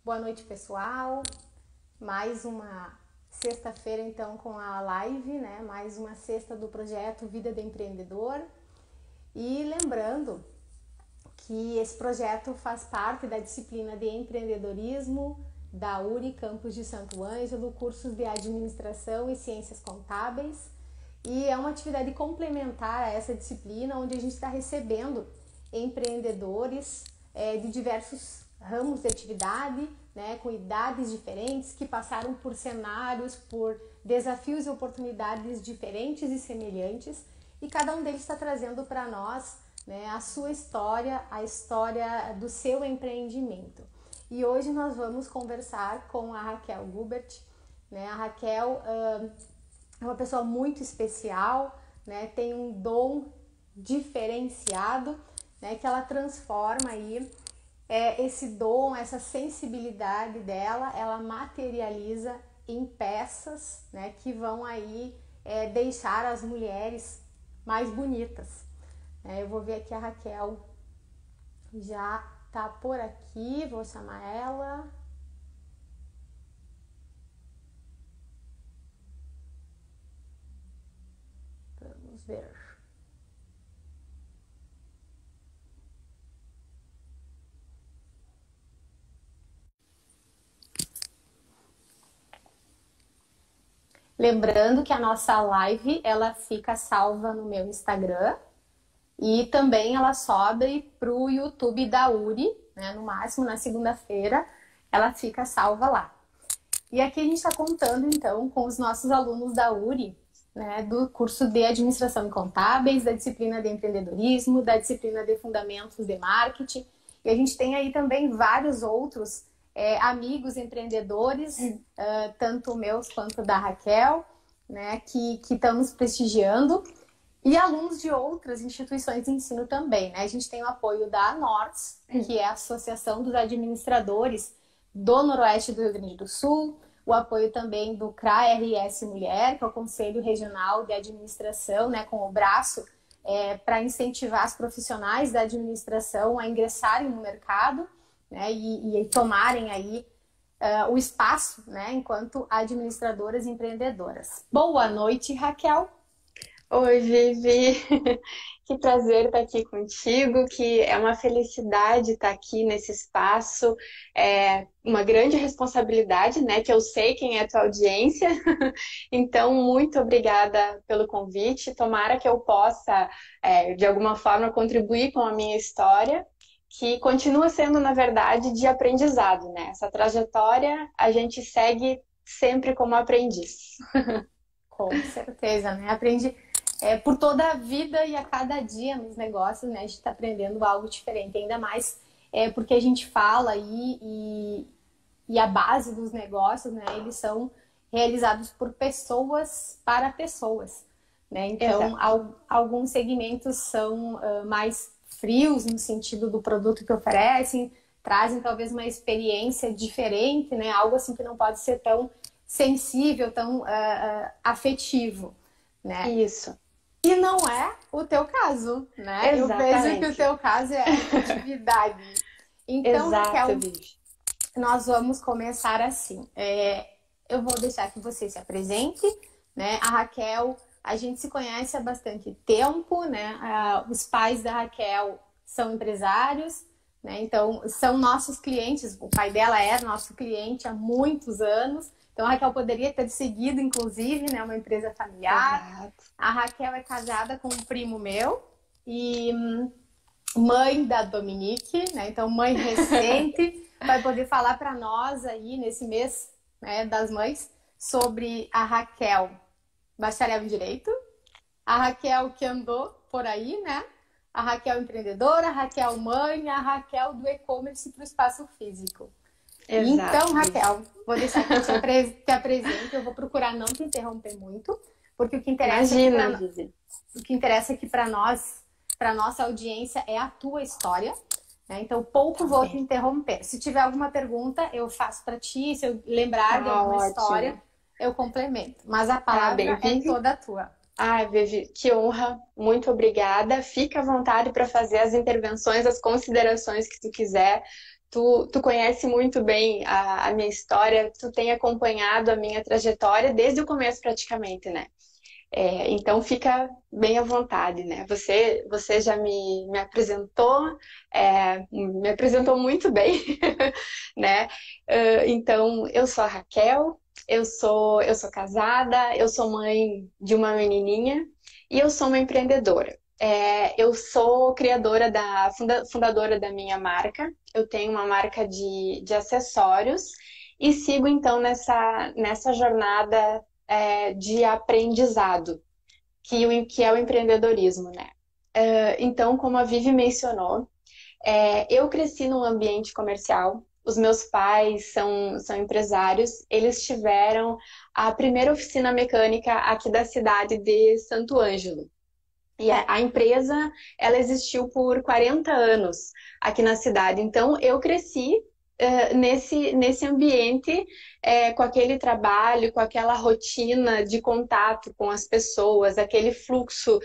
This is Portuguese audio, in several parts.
Boa noite, pessoal. Mais uma sexta-feira, então, com a live, né? Mais uma sexta do projeto Vida de Empreendedor. E lembrando que esse projeto faz parte da disciplina de empreendedorismo da URI Campus de Santo Ângelo, cursos de administração e ciências contábeis. E é uma atividade complementar a essa disciplina, onde a gente está recebendo empreendedores de diversos ramos de atividade, né, com idades diferentes, que passaram por cenários, por desafios e oportunidades diferentes e semelhantes, e cada um deles está trazendo para nós, né, a sua história, a história do seu empreendimento. E hoje nós vamos conversar com a Raquel Gubert, né? A Raquel é uma pessoa muito especial, né? Tem um dom diferenciado, né? Que ela transforma aí esse dom, essa sensibilidade dela, ela materializa em peças, né? Que vão aí deixar as mulheres mais bonitas. Eu vou ver aqui a Raquel já tá por aqui, vou chamar ela. Vamos ver. Lembrando que a nossa live, ela fica salva no meu Instagram e também ela sobe para o YouTube da URI, né? No máximo na segunda-feira ela fica salva lá. E aqui a gente está contando então com os nossos alunos da URI, né, do curso de Administração e Contábeis, da disciplina de Empreendedorismo, da disciplina de Fundamentos de Marketing. E a gente tem aí também vários outros amigos empreendedores, tanto meus quanto da Raquel, né, que estão nos prestigiando, e alunos de outras instituições de ensino também, né? A gente tem o apoio da ANORS, que é a Associação dos Administradores do Noroeste do Rio Grande do Sul, o apoio também do CRA-RS Mulher, que é o Conselho Regional de Administração, né, com o braço para incentivar as profissionais da administração a ingressarem no mercado, né, e tomarem aí o espaço, né, enquanto administradoras e empreendedoras. Boa noite, Raquel. Oi, Vivi, que prazer estar aqui contigo, que é uma felicidade estar aqui nesse espaço, é uma grande responsabilidade, né, que eu sei quem é a tua audiência, então muito obrigada pelo convite, tomara que eu possa, de alguma forma, contribuir com a minha história, que continua sendo, na verdade, de aprendizado, né, essa trajetória a gente segue sempre como aprendiz. Com certeza, né, aprendi... por toda a vida e a cada dia nos negócios, né? A gente está aprendendo algo diferente, ainda mais porque a gente fala aí e a base dos negócios, né? Eles são realizados por pessoas para pessoas, né? Então, alguns segmentos são mais frios no sentido do produto que oferecem, trazem talvez uma experiência diferente, né? Algo assim que não pode ser tão sensível, tão afetivo, né? Isso. E não é o teu caso, né? Exatamente. Eu vejo que o teu caso é a atividade. Então, Exato, Raquel, Vivi. nós vamos começar assim. Eu vou deixar que você se apresente, né? A Raquel, a gente se conhece há bastante tempo, né? Os pais da Raquel são empresários, né? Então, são nossos clientes. O pai dela é nosso cliente há muitos anos. Então, a Raquel poderia ter seguido, inclusive, né, uma empresa familiar. Exato. A Raquel é casada com um primo meu e mãe da Dominique, né? Então, mãe recente, vai poder falar para nós aí, nesse mês, né, das mães, sobre a Raquel, bacharel em Direito, a Raquel que andou por aí, né? A Raquel empreendedora, a Raquel mãe, a Raquel do e-commerce para o espaço físico. Exato. Então, Raquel, vou deixar que eu te apresente, eu vou procurar não te interromper muito, porque o que interessa aqui para nós, para nossa audiência, é a tua história, né? Então, pouco vou te interromper. Se tiver alguma pergunta, eu faço para ti, se eu lembrar de alguma história, eu complemento. Mas a palavra é toda tua. Ah, Vivi, que honra, muito obrigada. Fica à vontade para fazer as intervenções, as considerações que tu quiser. Tu conhece muito bem a minha história, tu tem acompanhado a minha trajetória desde o começo praticamente, né? Então fica bem à vontade, né? Você já me apresentou, me apresentou muito bem, né? Então eu sou a Raquel, eu sou casada, eu sou mãe de uma menininha e eu sou uma empreendedora. Eu sou criadora fundadora da minha marca. Eu tenho uma marca de acessórios e sigo então nessa jornada de aprendizado, que é o empreendedorismo, né? Então, como a Vivi mencionou, eu cresci num ambiente comercial. Os meus pais são empresários. Eles tiveram a primeira oficina mecânica aqui da cidade de Santo Ângelo. E a empresa, ela existiu por 40 anos aqui na cidade. Então, eu cresci nesse ambiente, com aquele trabalho, com aquela rotina de contato com as pessoas, aquele fluxo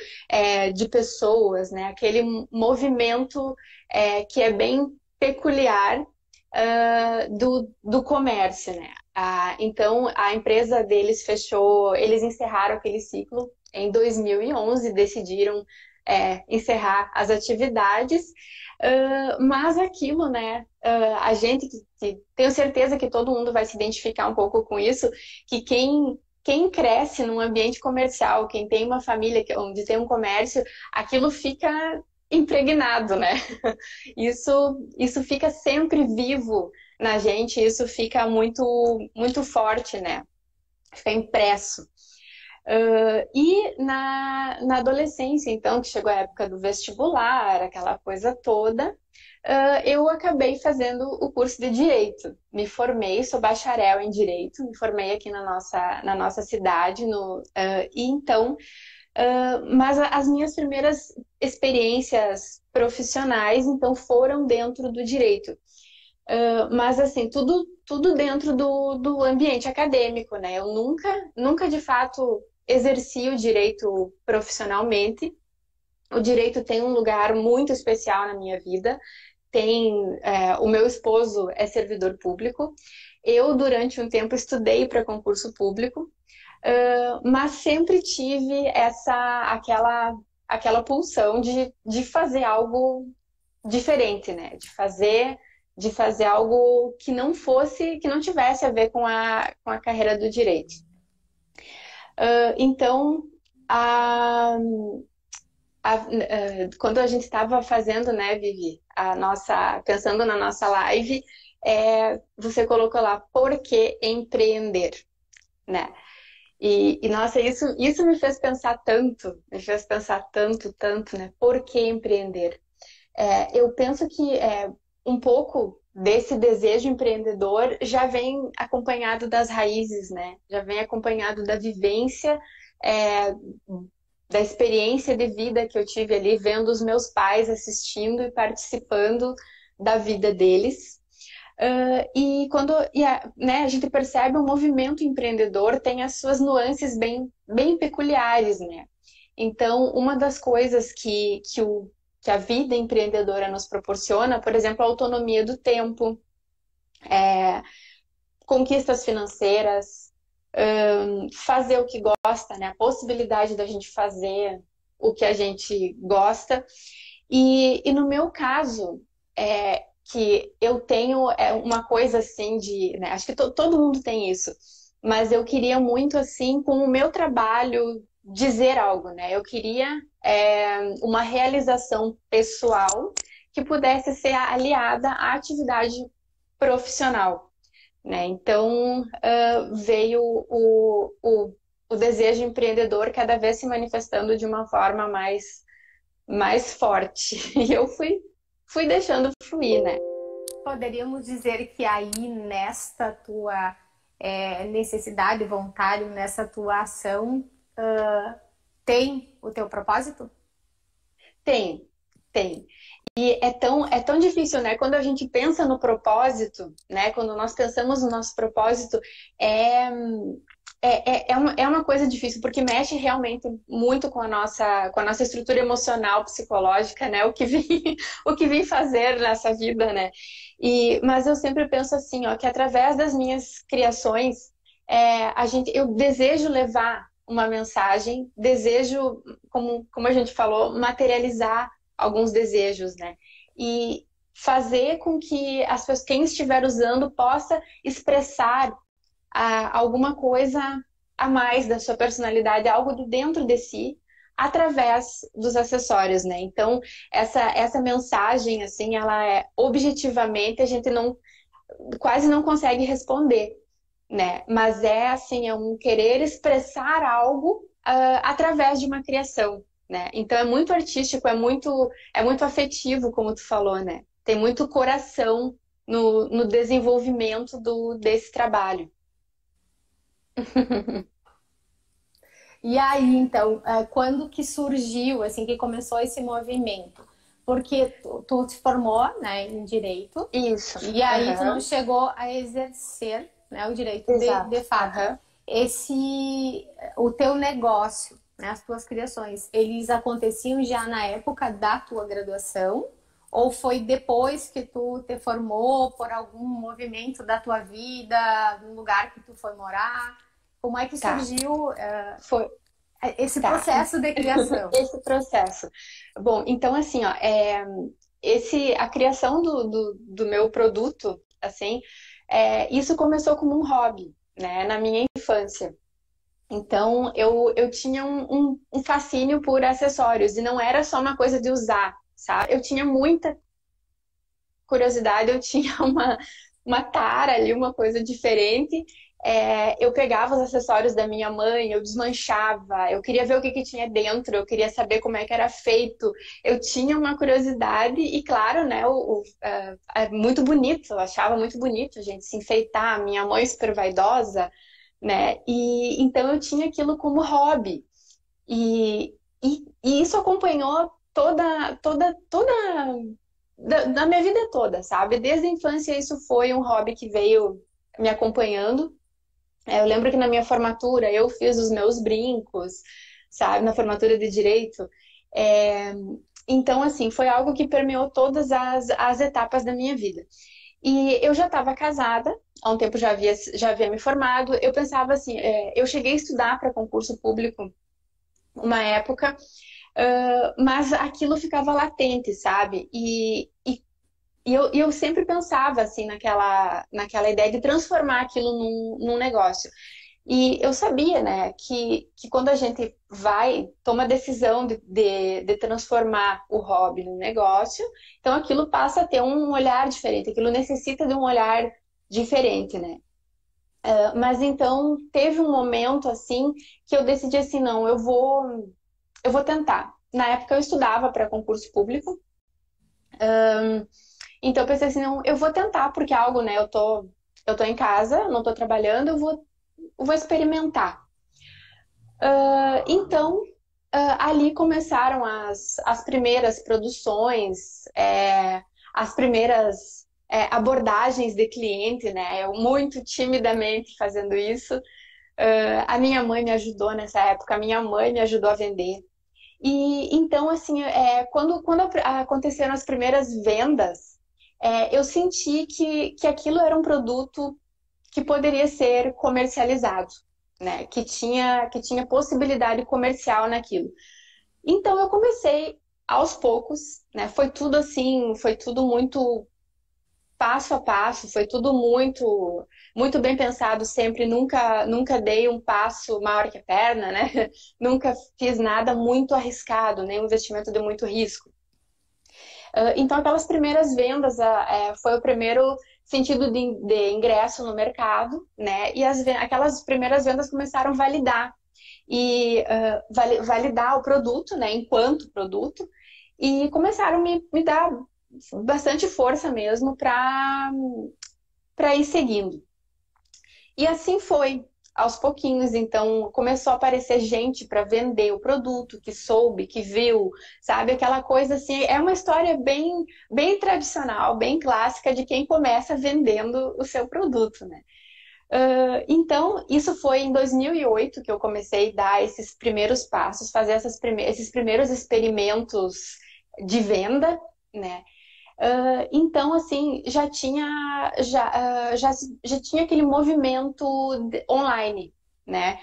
de pessoas, né? Aquele movimento que é bem peculiar do comércio, né? Então, a empresa deles fechou, eles encerraram aquele ciclo em 2011, decidiram encerrar as atividades, mas aquilo, né? A gente, tenho certeza que todo mundo vai se identificar um pouco com isso, que quem cresce num ambiente comercial, quem tem uma família onde tem um comércio, aquilo fica impregnado, né? Isso fica sempre vivo na gente, isso fica muito, muito forte, né? Fica impresso. E na adolescência, então, que chegou a época do vestibular, aquela coisa toda, eu acabei fazendo o curso de Direito. Me formei, sou bacharel em Direito, me formei aqui na nossa cidade, e então... mas as minhas primeiras experiências profissionais, então, foram dentro do direito. Mas, assim, tudo dentro do ambiente acadêmico, né? Eu nunca, de fato, exerci o direito profissionalmente. O direito tem um lugar muito especial na minha vida. O meu esposo é servidor público. Eu, durante um tempo, estudei para concurso público. Mas sempre tive aquela pulsão de fazer algo diferente, né? De fazer algo que não tivesse a ver com a carreira do direito. Então, quando a gente estava fazendo, né, Vivi, pensando na nossa live, você colocou lá, por que empreender, né? E nossa, isso me fez pensar tanto, tanto, né? Por que empreender? Eu penso que um pouco desse desejo empreendedor já vem acompanhado das raízes, né? Já vem acompanhado da vivência, da experiência de vida que eu tive ali, vendo os meus pais assistindo e participando da vida deles. Né, a gente percebe o movimento empreendedor tem as suas nuances bem peculiares, né? Então, uma das coisas que a vida empreendedora nos proporciona, por exemplo, a autonomia do tempo, conquistas financeiras, fazer o que gosta, né? A possibilidade da gente fazer o que a gente gosta. E no meu caso, que eu tenho uma coisa assim né? Acho que todo mundo tem isso, mas eu queria muito assim, com o meu trabalho, dizer algo, né? Eu queria uma realização pessoal que pudesse ser aliada à atividade profissional, né? Então veio o desejo empreendedor cada vez se manifestando de uma forma mais forte. E eu fui deixando fluir, né? Poderíamos dizer que aí, nesta tua necessidade, vontade, nessa tua ação, tem o teu propósito? Tem. E é tão difícil, né? Quando a gente pensa no propósito, né? Quando nós pensamos no nosso propósito, É uma coisa difícil, porque mexe realmente muito com a nossa estrutura emocional, psicológica, né? O que vim fazer nessa vida, né? Mas eu sempre penso assim, ó, que através das minhas criações, eu desejo levar uma mensagem, desejo, como a gente falou, materializar alguns desejos, né? E fazer com que quem estiver usando possa expressar alguma coisa a mais da sua personalidade, algo de dentro de si, através dos acessórios, né? Então, essa mensagem, assim, ela objetivamente, a gente quase não consegue responder, né? Mas assim, é um querer expressar algo através de uma criação, né? Então, é muito artístico, é muito afetivo, como tu falou, né? Tem muito coração no desenvolvimento desse trabalho. E aí, então, quando que surgiu, assim, que começou esse movimento? Porque tu se formou, né, em direito, Isso. e aí tu não Aham. chegou a exercer, né, o direito de Exato. fato. Aham. O teu negócio, né, as tuas criações, eles aconteciam já na época da tua graduação? Ou foi depois que tu te formou por algum movimento da tua vida, no lugar que tu foi morar? Como é que Tá. surgiu, Foi. esse Tá. processo de criação? Esse processo. Bom, então assim, ó, a criação do meu produto, assim, isso começou como um hobby, né, na minha infância. Então, eu tinha um fascínio por acessórios e não era só uma coisa de usar, sabe? Eu tinha muita curiosidade, eu tinha uma tara ali, uma coisa diferente. Eu pegava os acessórios da minha mãe, eu desmanchava, eu queria ver o que que tinha dentro, eu queria saber como é que era feito. Eu tinha uma curiosidade e, claro, né, é muito bonito, eu achava muito bonito a gente se enfeitar, minha mãe super vaidosa, né? E então eu tinha aquilo como hobby. E isso acompanhou da minha vida toda, sabe? Desde a infância isso foi um hobby que veio me acompanhando. Eu lembro que na minha formatura eu fiz os meus brincos, sabe? Na formatura de direito. É, Então, assim, foi algo que permeou todas as etapas da minha vida. E eu já estava casada, há um tempo já havia me formado. Eu pensava assim, eu cheguei a estudar para concurso público uma época, mas aquilo ficava latente, sabe? E eu sempre pensava assim naquela ideia de transformar aquilo num negócio. E eu sabia, né, que quando a gente toma a decisão de transformar o hobby num negócio, então aquilo passa a ter um olhar diferente, aquilo necessita de um olhar diferente, né? Mas então teve um momento assim que eu decidi assim, não, eu vou tentar. Na época eu estudava para concurso público, então eu pensei assim, não, eu vou tentar, porque é algo, né, eu tô em casa, não tô trabalhando, eu vou experimentar. Então, ali começaram as primeiras produções, as primeiras abordagens de cliente, né? Eu muito timidamente fazendo isso. A minha mãe me ajudou nessa época, a minha mãe me ajudou a vender. E então, assim, quando aconteceram as primeiras vendas, eu senti que aquilo era um produto que poderia ser comercializado, né? Que tinha possibilidade comercial naquilo. Então eu comecei aos poucos, né? Foi tudo assim, foi tudo muito passo a passo, foi tudo muito muito bem pensado sempre, nunca dei um passo maior que a perna, né? Nunca fiz nada muito arriscado, nem um investimento de muito risco. Então, aquelas primeiras vendas foi o primeiro sentido de ingresso no mercado, né? E aquelas primeiras vendas começaram a validar validar o produto, né? Enquanto produto, e começaram a me dar bastante força mesmo para ir seguindo. E assim foi, aos pouquinhos. Então, começou a aparecer gente para vender o produto, que soube, que viu, sabe? Aquela coisa assim. É uma história bem, bem tradicional, bem clássica de quem começa vendendo o seu produto, né? Então, isso foi em 2008 que eu comecei a dar esses primeiros passos, fazer esses primeiros experimentos de venda, né? Então, assim, já tinha aquele movimento online, né?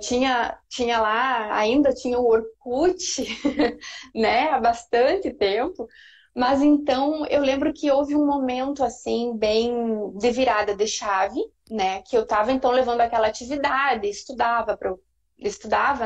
Tinha lá, ainda tinha o Orkut, né, há bastante tempo, mas então eu lembro que houve um momento assim bem de virada de chave, né, que eu estava então levando aquela atividade, estudava,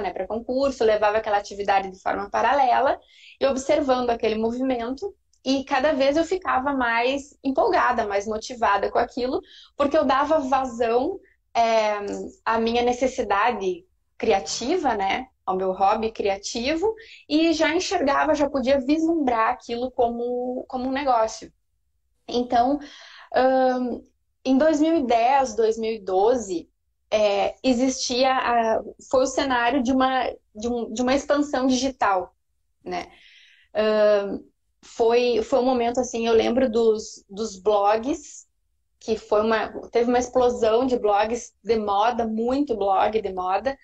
né, para concurso, levava aquela atividade de forma paralela e observando aquele movimento. E cada vez eu ficava mais empolgada, mais motivada com aquilo, porque eu dava vazão é, a minha necessidade criativa, né? Ao meu hobby criativo, e já enxergava, já podia vislumbrar aquilo como um negócio. Então, em 2010, 2012, foi o cenário de uma expansão digital, né? Foi um momento assim, eu lembro dos blogs, que teve uma explosão de blogs de moda, muito blog de moda,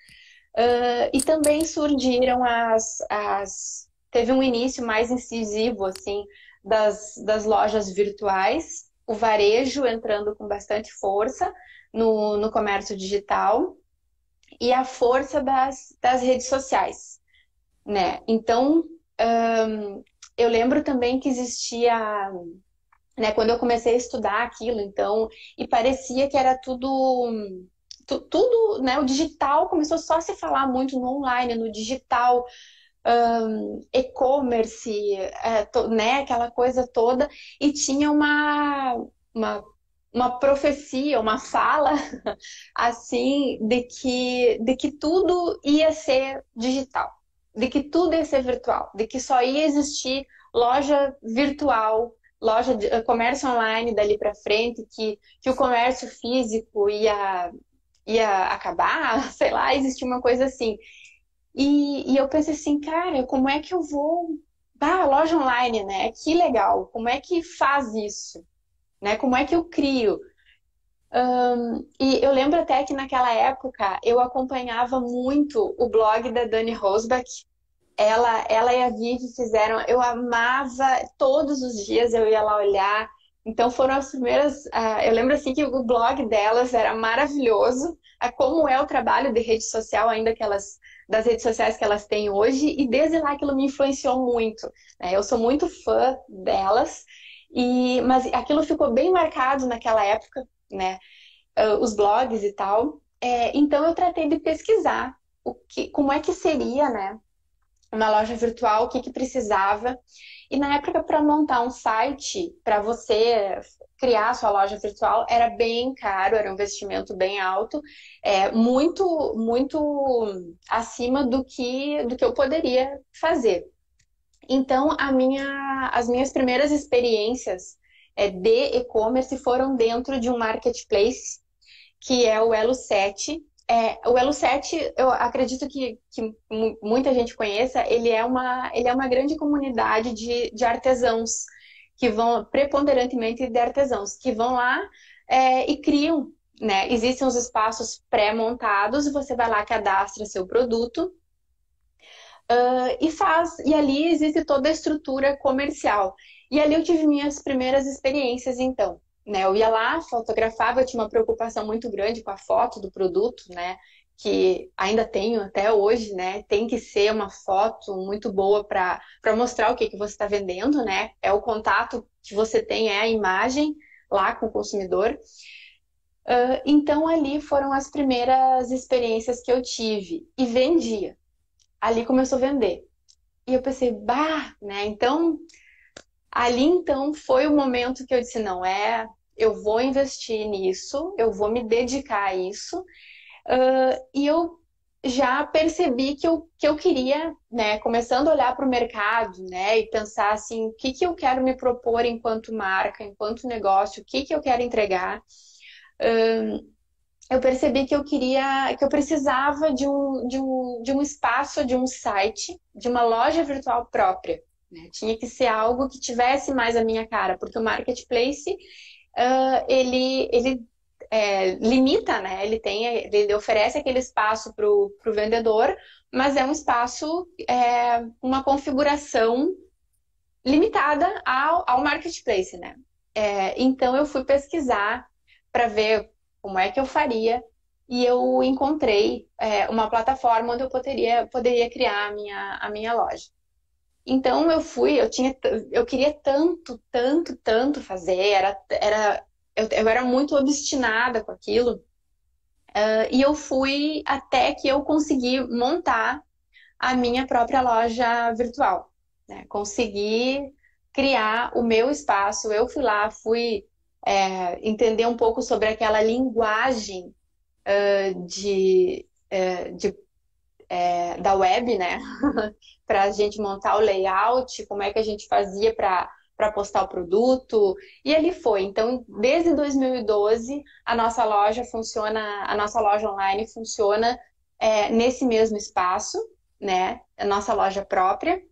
e também surgiram teve um início mais incisivo, assim, das lojas virtuais, o varejo entrando com bastante força no comércio digital e a força das redes sociais, né? Então, eu lembro também que existia, né, quando eu comecei a estudar aquilo, então, e parecia que era tudo, né, o digital começou só a se falar muito no online, no digital, e-commerce, né, aquela coisa toda, e tinha uma, uma profecia, uma fala, assim, de que tudo ia ser digital, de que tudo ia ser virtual, de que só ia existir loja virtual, loja de comércio online dali para frente, que o comércio físico ia acabar, sei lá, existia uma coisa assim. E eu pensei assim, cara, como é que eu vou. Ah, loja online, né? Que legal. Como é que faz isso? Né? Como é que eu crio? E eu lembro até que naquela época eu acompanhava muito o blog da Dani Rosbach. Ela e a Vivi fizeram, eu amava, todos os dias eu ia lá olhar. Então foram as primeiras. Eu lembro assim que o blog delas era maravilhoso, como é o trabalho de rede social, ainda das redes sociais que elas têm hoje, e desde lá aquilo me influenciou muito, né? Eu sou muito fã delas, mas aquilo ficou bem marcado naquela época, né? Os blogs e tal. Então eu tratei de pesquisar como é que seria, né? Uma loja virtual, o que precisava. E na época, para montar um site, para você criar a sua loja virtual, era bem caro, era um investimento bem alto, muito, muito acima do que eu poderia fazer. Então, as minhas primeiras experiências de e-commerce foram dentro de um marketplace, que é o Elo7. O Elo7, eu acredito que muita gente conheça, ele é uma grande comunidade de artesãos, que vão, preponderantemente de artesãos, que vão lá e criam, né? Existem os espaços pré-montados, você vai lá, cadastra seu produto, e ali existe toda a estrutura comercial. E ali eu tive minhas primeiras experiências, então. Né? Eu ia lá, fotografava, eu tinha uma preocupação muito grande com a foto do produto, né? Que ainda tenho até hoje, né? Tem que ser uma foto muito boa para mostrar o que você está vendendo, né? É o contato que você tem, é a imagem lá com o consumidor. Então ali foram as primeiras experiências que eu tive e vendia. Ali começou a vender. E eu pensei, bah, né? Então, ali então foi o momento que eu disse, não, eu vou investir nisso, eu vou me dedicar a isso. E eu já percebi que eu queria, né, começando a olhar para o mercado, né, e pensar assim, o que eu quero me propor enquanto marca, enquanto negócio, o que eu quero entregar. Eu percebi que eu precisava de um espaço, de um site, de uma loja virtual própria, né? Tinha que ser algo que tivesse mais a minha cara, porque o marketplace, ele limita, né? Ele oferece aquele espaço para o vendedor, mas é um espaço, uma configuração limitada ao marketplace, né? Então eu fui pesquisar para ver como é que eu faria e eu encontrei uma plataforma onde eu poderia criar a minha loja. Então eu queria tanto, tanto, tanto fazer, eu era muito obstinada com aquilo, e eu fui até que eu consegui montar a minha própria loja virtual, né? Consegui criar o meu espaço, eu fui lá, entender um pouco sobre aquela linguagem da web, né? Para a gente montar o layout, como é que a gente fazia para postar o produto. E ali foi. Então, desde 2012, a nossa loja online funciona nesse mesmo espaço, né? A nossa loja própria.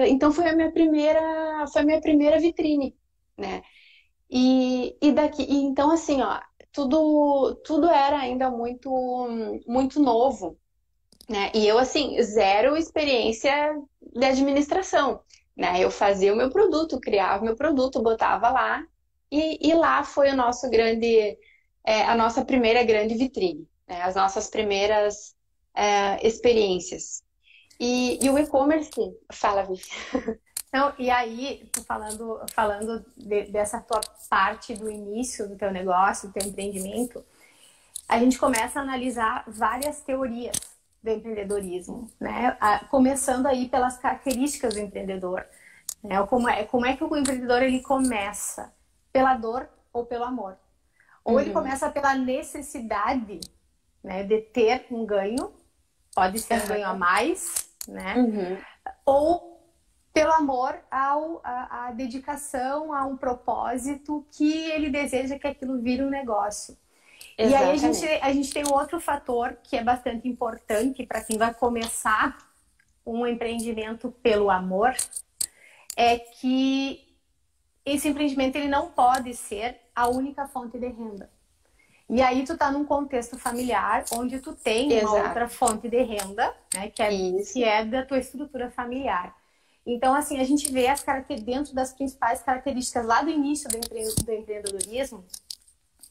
Então foi a minha primeira vitrine, né? Então assim, ó, tudo era ainda muito muito novo, né? E eu assim, zero experiência de administração, né? Eu fazia o meu produto, criava o meu produto, botava lá e lá foi a nossa primeira grande vitrine, né? As nossas primeiras experiências. E o e-commerce, fala, Vivi. Então, e aí, tu falando dessa tua parte do início do teu negócio, do teu empreendimento, a gente começa a analisar várias teorias do empreendedorismo, né? Começando aí pelas características do empreendedor, né? Como é que o empreendedor ele começa? Pela dor ou pelo amor? Ou ele começa pela necessidade, né, de ter um ganho, pode ser um ganho a mais, né? Ou pelo amor à dedicação, a um propósito que ele deseja que aquilo vire um negócio. Exatamente. E aí a gente tem um outro fator que é bastante importante para quem vai começar um empreendimento pelo amor, é que esse empreendimento ele não pode ser a única fonte de renda. E aí tu tá num contexto familiar onde tu tem uma outra fonte de renda, né, que é da tua estrutura familiar. Então, assim, a gente vê dentro das principais características lá do início do empreendedorismo,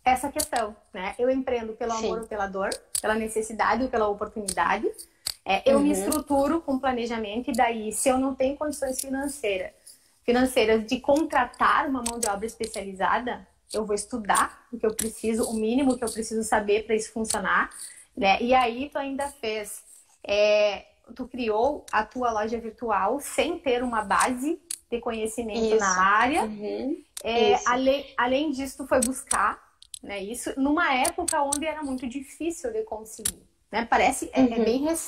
essa questão, né? Eu empreendo pelo amor ou pela dor, pela necessidade ou pela oportunidade. Eu me estruturo com planejamento e daí, se eu não tenho condições financeiras de contratar uma mão de obra especializada, eu vou estudar o que eu preciso, o mínimo que eu preciso saber para isso funcionar, né? E aí tu ainda tu criou a tua loja virtual sem ter uma base de conhecimento na área. Além disso, tu foi buscar, né, isso numa época onde era muito difícil de conseguir, né? Parece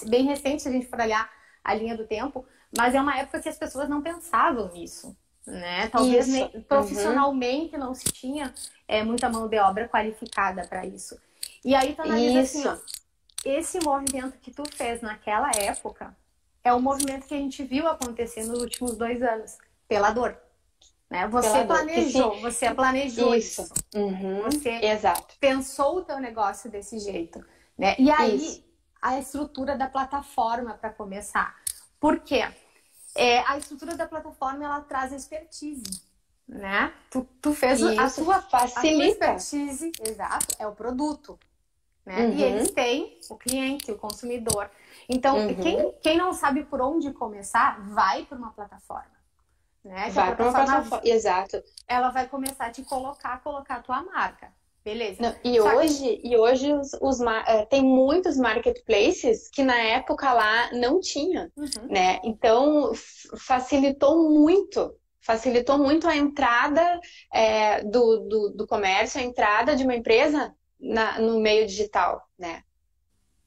bem recente se a gente for olhar a linha do tempo, mas é uma época que as pessoas não pensavam nisso, né? Talvez profissionalmente não se tinha muita mão de obra qualificada para isso. E aí tu analisa assim, ó, esse movimento que tu fez naquela época é o movimento que a gente viu acontecer nos últimos 2 anos, pela dor. Né? Você planejou isso. Você pensou o teu negócio desse jeito. Né? E aí, a estrutura da plataforma para começar. Por quê? A estrutura da plataforma, ela traz expertise. Né? Tu fez a tua expertise, exato, é o produto. Né? E eles têm o cliente, o consumidor. Então, quem não sabe por onde começar, vai para uma plataforma. Né? Vai para uma plataforma, exato. Ela vai começar a te colocar a tua marca. Beleza. Não, e hoje tem muitos marketplaces que na época lá não tinha. Né? Então, facilitou muito a entrada do comércio, a entrada de uma empresa no meio digital, né?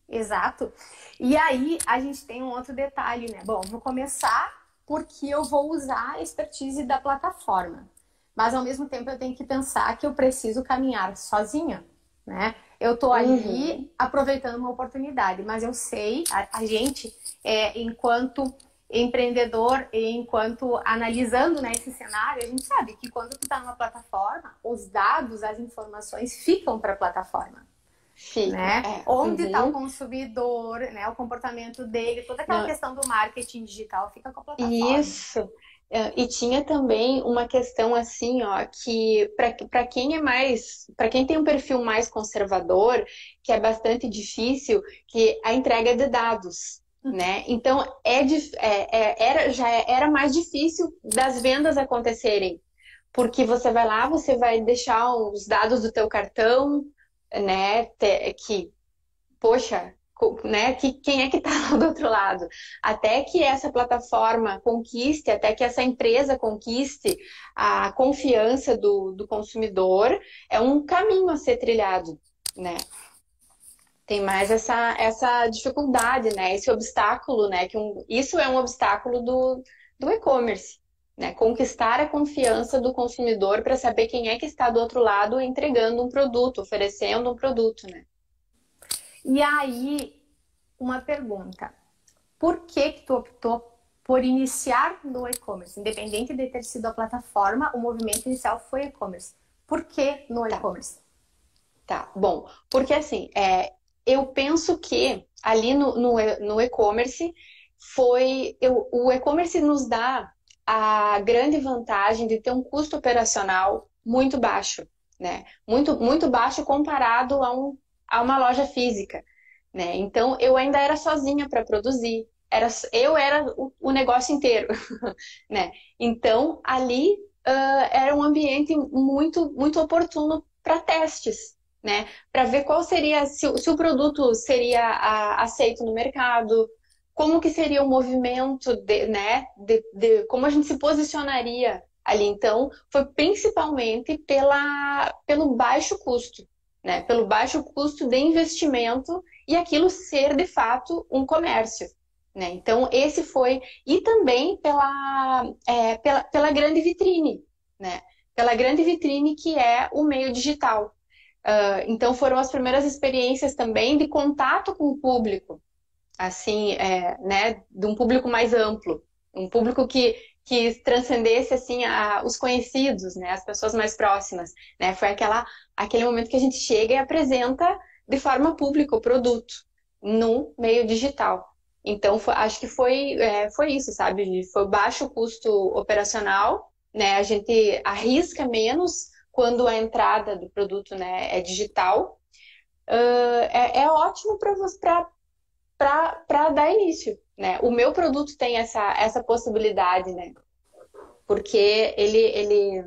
Exato. E aí, a gente tem um outro detalhe, né? Bom, vou começar porque eu vou usar a expertise da plataforma. Mas, ao mesmo tempo, eu tenho que pensar que eu preciso caminhar sozinha, né? Eu tô ali aproveitando uma oportunidade, mas eu sei, a gente, enquanto empreendedor, enquanto analisando, né, esse cenário, a gente sabe que quando tu está numa plataforma, os dados, as informações ficam para a plataforma. Fica, né? Onde está o consumidor, né? O comportamento dele, toda aquela questão do marketing digital fica com a plataforma. Isso. E tinha também uma questão assim, ó, que para quem é mais, para quem tem um perfil mais conservador, que é bastante difícil, que a entrega de dados, né? Então já era mais difícil das vendas acontecerem, porque você vai lá, você vai deixar os dados do teu cartão, né? Poxa, né? Quem é que está lá do outro lado? Até que essa plataforma conquiste, até que essa empresa conquiste a confiança do consumidor, é um caminho a ser trilhado, né? Tem mais essa dificuldade, né? Esse obstáculo, né? Isso é um obstáculo do e-commerce, né? Conquistar a confiança do consumidor para saber quem é que está do outro lado entregando um produto, oferecendo um produto, né? E aí, uma pergunta. Por que tu optou por iniciar no e-commerce? Independente de ter sido a plataforma, o movimento inicial foi e-commerce. Por que no e-commerce? Tá, bom. Porque assim, eu penso que ali no e-commerce o e-commerce nos dá a grande vantagem de ter um custo operacional muito baixo, né? Muito baixo comparado a uma loja física, né? Então eu ainda era sozinha para produzir, eu era o negócio inteiro, né? Então ali era um ambiente muito oportuno para testes, né? Para ver qual seria, se o produto seria aceito no mercado, como que seria o movimento, né? Como a gente se posicionaria ali. Então, foi principalmente pelo baixo custo, né? Pelo baixo custo de investimento e aquilo ser, de fato, um comércio, né? Então, esse foi... E também pela grande vitrine, né? Pela grande vitrine que é o meio digital. Então foram as primeiras experiências também de contato com o público, assim, né, de um público mais amplo, um público que transcendesse assim os conhecidos, né, as pessoas mais próximas, né? Foi aquele momento que a gente chega e apresenta de forma pública o produto no meio digital. Então acho que foi isso, sabe? Foi baixo custo operacional, né? A gente arrisca menos quando a entrada do produto, né, é digital. É ótimo para dar início, né? O meu produto tem essa possibilidade, né? Porque ele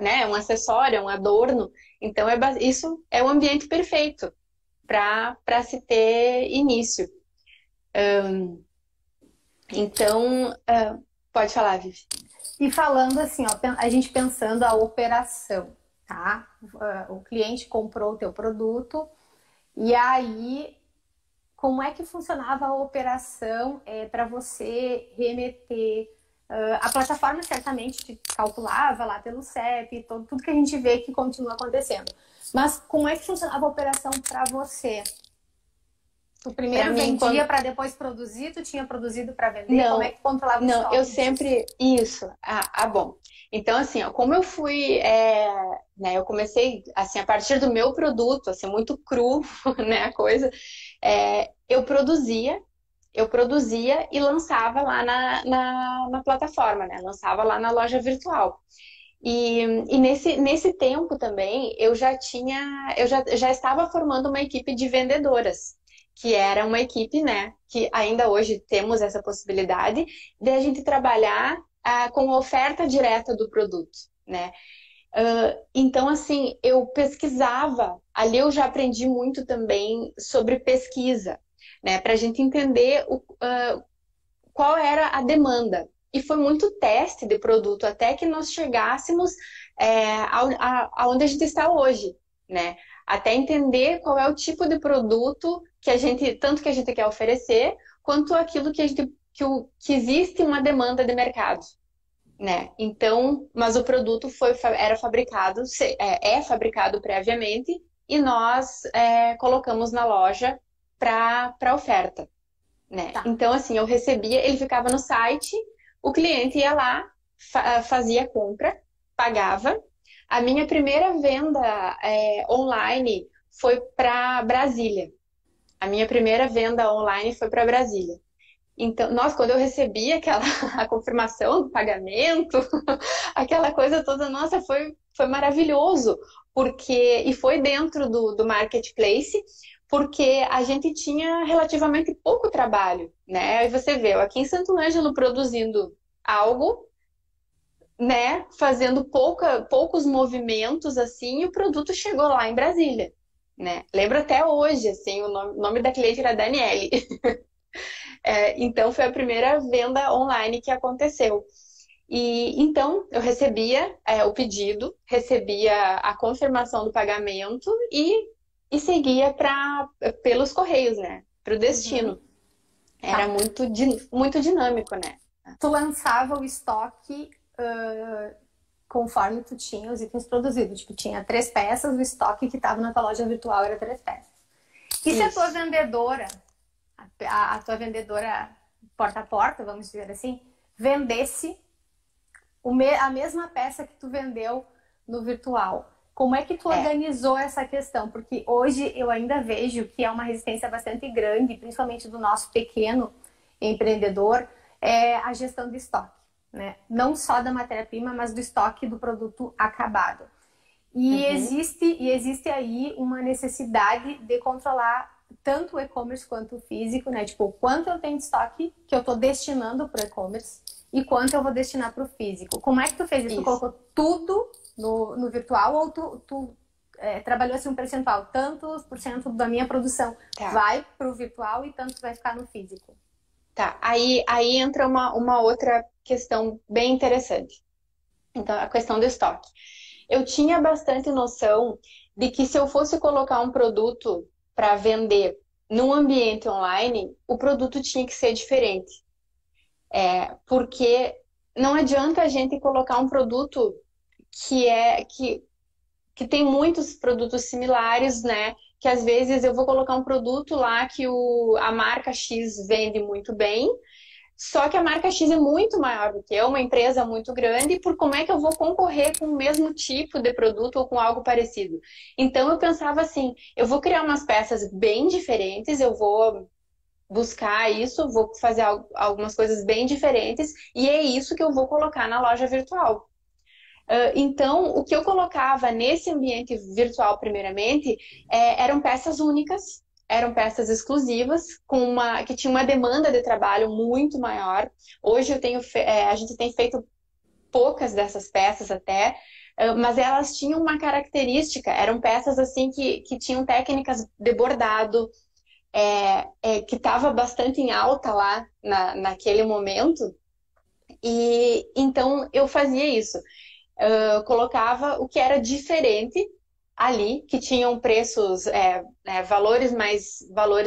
né, é um acessório, é um adorno. Então, isso é o ambiente perfeito para se ter início. Então, pode falar, Vivi. E falando assim, ó, a gente pensando a operação, tá? O cliente comprou o teu produto e aí como é que funcionava a operação para você remeter? A plataforma certamente te calculava lá pelo CEP, tudo que a gente vê que continua acontecendo. Mas como é que funcionava a operação para você? Tu primeiro vendia para depois produzir? Tu tinha produzido para vender? Não, como é que controlava o não, estoque? eu sempre... Isso. Bom. Então, assim, ó, como eu fui... né, eu comecei, assim, a partir do meu produto, assim, muito cru, né, a coisa... eu produzia e lançava lá na plataforma, né? Lançava lá na loja virtual. E nesse tempo também, eu já estava formando uma equipe de vendedoras, que era uma equipe, né, que ainda hoje temos essa possibilidade de a gente trabalhar com a oferta direta do produto, né? Então, assim, eu pesquisava, ali eu já aprendi muito também sobre pesquisa, né, para a gente entender qual era a demanda. E foi muito teste de produto até que nós chegássemos aonde a gente está hoje, né? Até entender qual é o tipo de produto tanto que a gente quer oferecer, quanto aquilo que existe uma demanda de mercado, né? Então, mas o produto é fabricado previamente e nós colocamos na loja para oferta, né? Tá. Então, assim, eu recebia, ele ficava no site, o cliente ia lá, fazia a compra, pagava. A minha primeira venda online foi para Brasília. A minha primeira venda online foi para Brasília. Então, nossa, quando eu recebi aquela a confirmação do pagamento, aquela coisa toda, nossa, foi maravilhoso, porque e foi dentro do marketplace, porque a gente tinha relativamente pouco trabalho, né? Aí você vê, eu aqui em Santo Ângelo produzindo algo, né? Fazendo poucos movimentos assim, e o produto chegou lá em Brasília, né? Lembro até hoje, assim, o nome da cliente era Daniele. Então foi a primeira venda online que aconteceu. E então eu recebia o pedido, recebia a confirmação do pagamento e seguia pelos correios, né? Para o Uhum. destino. Era Tá. muito dinâmico, né? Tu lançava o estoque conforme tu tinha os itens produzidos. Tipo, tinha 3 peças, o estoque que estava na tua loja virtual era 3 peças. E se a tua Isso. vendedora, a tua vendedora porta a porta, vamos dizer assim, vendesse a mesma peça que tu vendeu no virtual? Como é que tu É. organizou essa questão? Porque hoje eu ainda vejo que é uma resistência bastante grande, principalmente do nosso pequeno empreendedor, a gestão de estoque, né? Não só da matéria-prima, mas do estoque do produto acabado. E Uhum. existe aí uma necessidade de controlar tanto o e-commerce quanto o físico, né? Tipo, quanto eu tenho de estoque que eu estou destinando para o e-commerce e quanto eu vou destinar para o físico. Como é que tu fez isso? Tu Isso. colocou tudo no virtual ou tu trabalhou assim um percentual? Tantos por cento da minha produção Tá. vai para o virtual e tanto vai ficar no físico. Tá. Aí entra uma outra questão bem interessante. Então, a questão do estoque. Eu tinha bastante noção de que se eu fosse colocar um produto para vender num ambiente online, o produto tinha que ser diferente. Porque não adianta a gente colocar um produto que tem muitos produtos similares, né? Que às vezes eu vou colocar um produto lá que a marca X vende muito bem, só que a marca X é muito maior do que eu, uma empresa muito grande, por como é que eu vou concorrer com o mesmo tipo de produto ou com algo parecido? Então eu pensava assim, eu vou criar umas peças bem diferentes, eu vou buscar isso, vou fazer algumas coisas bem diferentes e é isso que eu vou colocar na loja virtual. Então, o que eu colocava nesse ambiente virtual, primeiramente, eram peças únicas, eram peças exclusivas, que tinha uma demanda de trabalho muito maior. Hoje a gente tem feito poucas dessas peças até, mas elas tinham uma característica, eram peças assim que tinham técnicas de bordado, que estava bastante em alta lá naquele momento. E então eu fazia isso. Colocava o que era diferente ali, que tinham preços, valores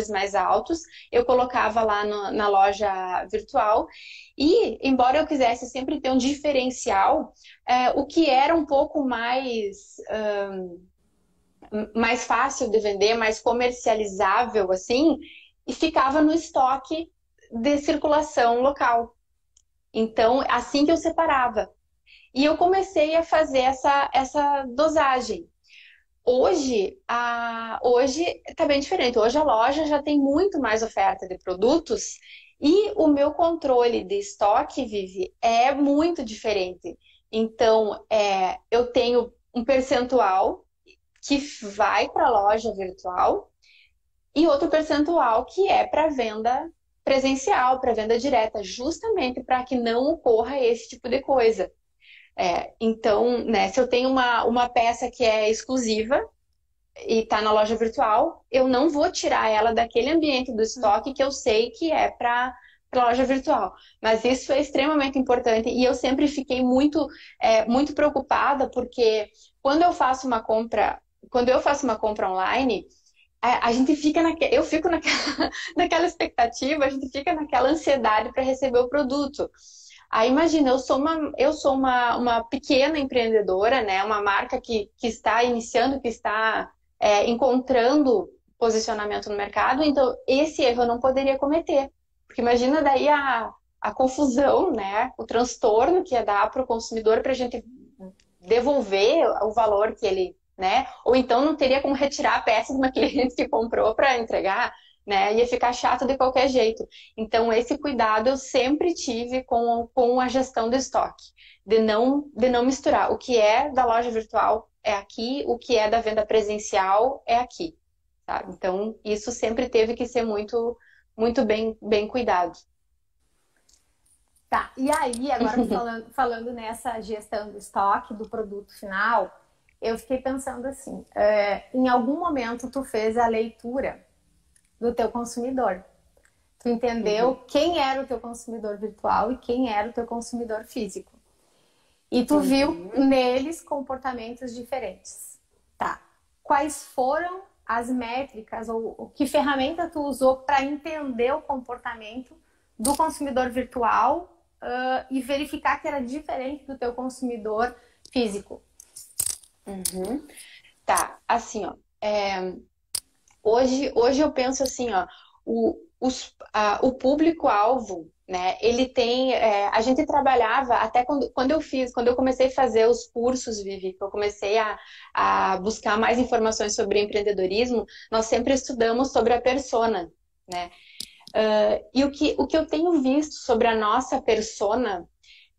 mais altos, eu colocava lá na loja virtual. E, embora eu quisesse sempre ter um diferencial, o que era um pouco mais fácil de vender, mais comercializável, assim, e ficava no estoque de circulação local. Então, assim que eu separava. E eu comecei a fazer essa dosagem. Hoje está bem diferente. Hoje a loja já tem muito mais oferta de produtos e o meu controle de estoque, Vivi, é muito diferente. Então, eu tenho um percentual que vai para a loja virtual e outro percentual que é para venda presencial, para venda direta, justamente para que não ocorra esse tipo de coisa. Então, né, se eu tenho uma peça que é exclusiva e está na loja virtual, eu não vou tirar ela daquele ambiente do estoque que eu sei que é para loja virtual. Mas isso é extremamente importante e eu sempre fiquei muito preocupada porque quando eu faço uma compra, online, a gente fica eu fico naquela expectativa, a gente fica naquela ansiedade para receber o produto. Aí imagina, eu sou uma pequena empreendedora, né? Uma marca que está iniciando, que está encontrando posicionamento no mercado, então esse erro eu não poderia cometer. Porque imagina daí a confusão, né? O transtorno que ia dar para o consumidor para a gente devolver o valor que ele, né? Ou então não teria como retirar a peça de uma cliente que comprou para entregar, né? Ia ficar chato de qualquer jeito. Então, esse cuidado eu sempre tive com a gestão do estoque, de não misturar. O que é da loja virtual é aqui, o que é da venda presencial é aqui, sabe? Então, isso sempre teve que ser muito bem cuidado. Tá, e aí, agora falando nessa gestão do estoque, do produto final, eu fiquei pensando assim, em algum momento tu fez a leitura do teu consumidor. Tu entendeu quem era o teu consumidor virtual e quem era o teu consumidor físico. E tu viu neles comportamentos diferentes. Tá. Quais foram as métricas ou que ferramenta tu usou para entender o comportamento do consumidor virtual e verificar que era diferente do teu consumidor físico? Tá, assim, ó. Hoje eu penso assim, ó, o público-alvo, né, ele tem, a gente trabalhava até quando eu comecei a fazer os cursos, Vivi, que eu comecei a buscar mais informações sobre empreendedorismo, nós sempre estudamos sobre a persona, né, e o que eu tenho visto sobre a nossa persona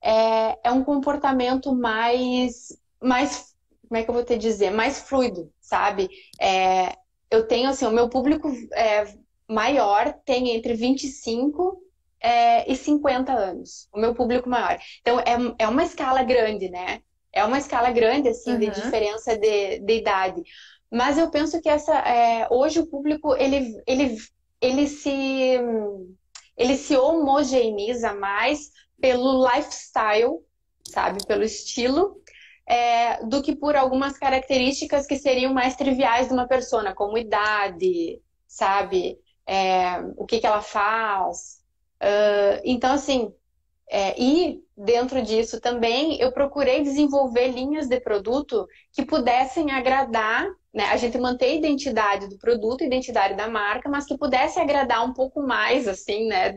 é um comportamento mais, como é que eu vou te dizer, mais fluido, sabe? Eu tenho, assim, o meu público maior tem entre 25 e 50 anos. O meu público maior. Então, é uma escala grande, né? É uma escala grande, assim, de diferença de idade. Mas eu penso que hoje o público, ele se homogeneiza mais pelo lifestyle, sabe? Pelo estilo, do que por algumas características que seriam mais triviais de uma persona, como idade, sabe? O que ela faz. Então, assim, e dentro disso também eu procurei desenvolver linhas de produto que pudessem agradar, né? A gente manter a identidade do produto, a identidade da marca, mas que pudesse agradar um pouco mais, assim, né?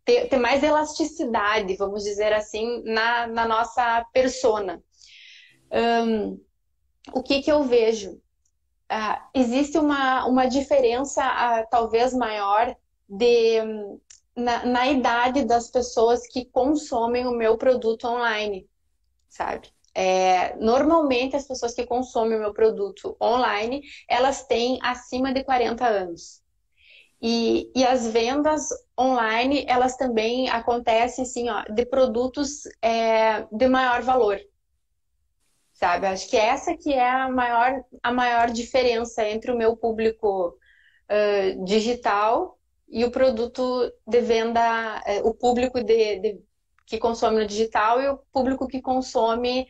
Ter mais elasticidade, vamos dizer assim, na nossa persona. O que eu vejo? Existe uma diferença talvez maior na idade das pessoas que consomem o meu produto online, sabe? Normalmente as pessoas que consomem o meu produto online, elas têm acima de 40 anos. E as vendas online, elas também acontecem assim, ó, de produtos de maior valor, sabe? Acho que essa que é a maior diferença entre o meu público digital e o produto de venda, o público que consome no digital e o público que consome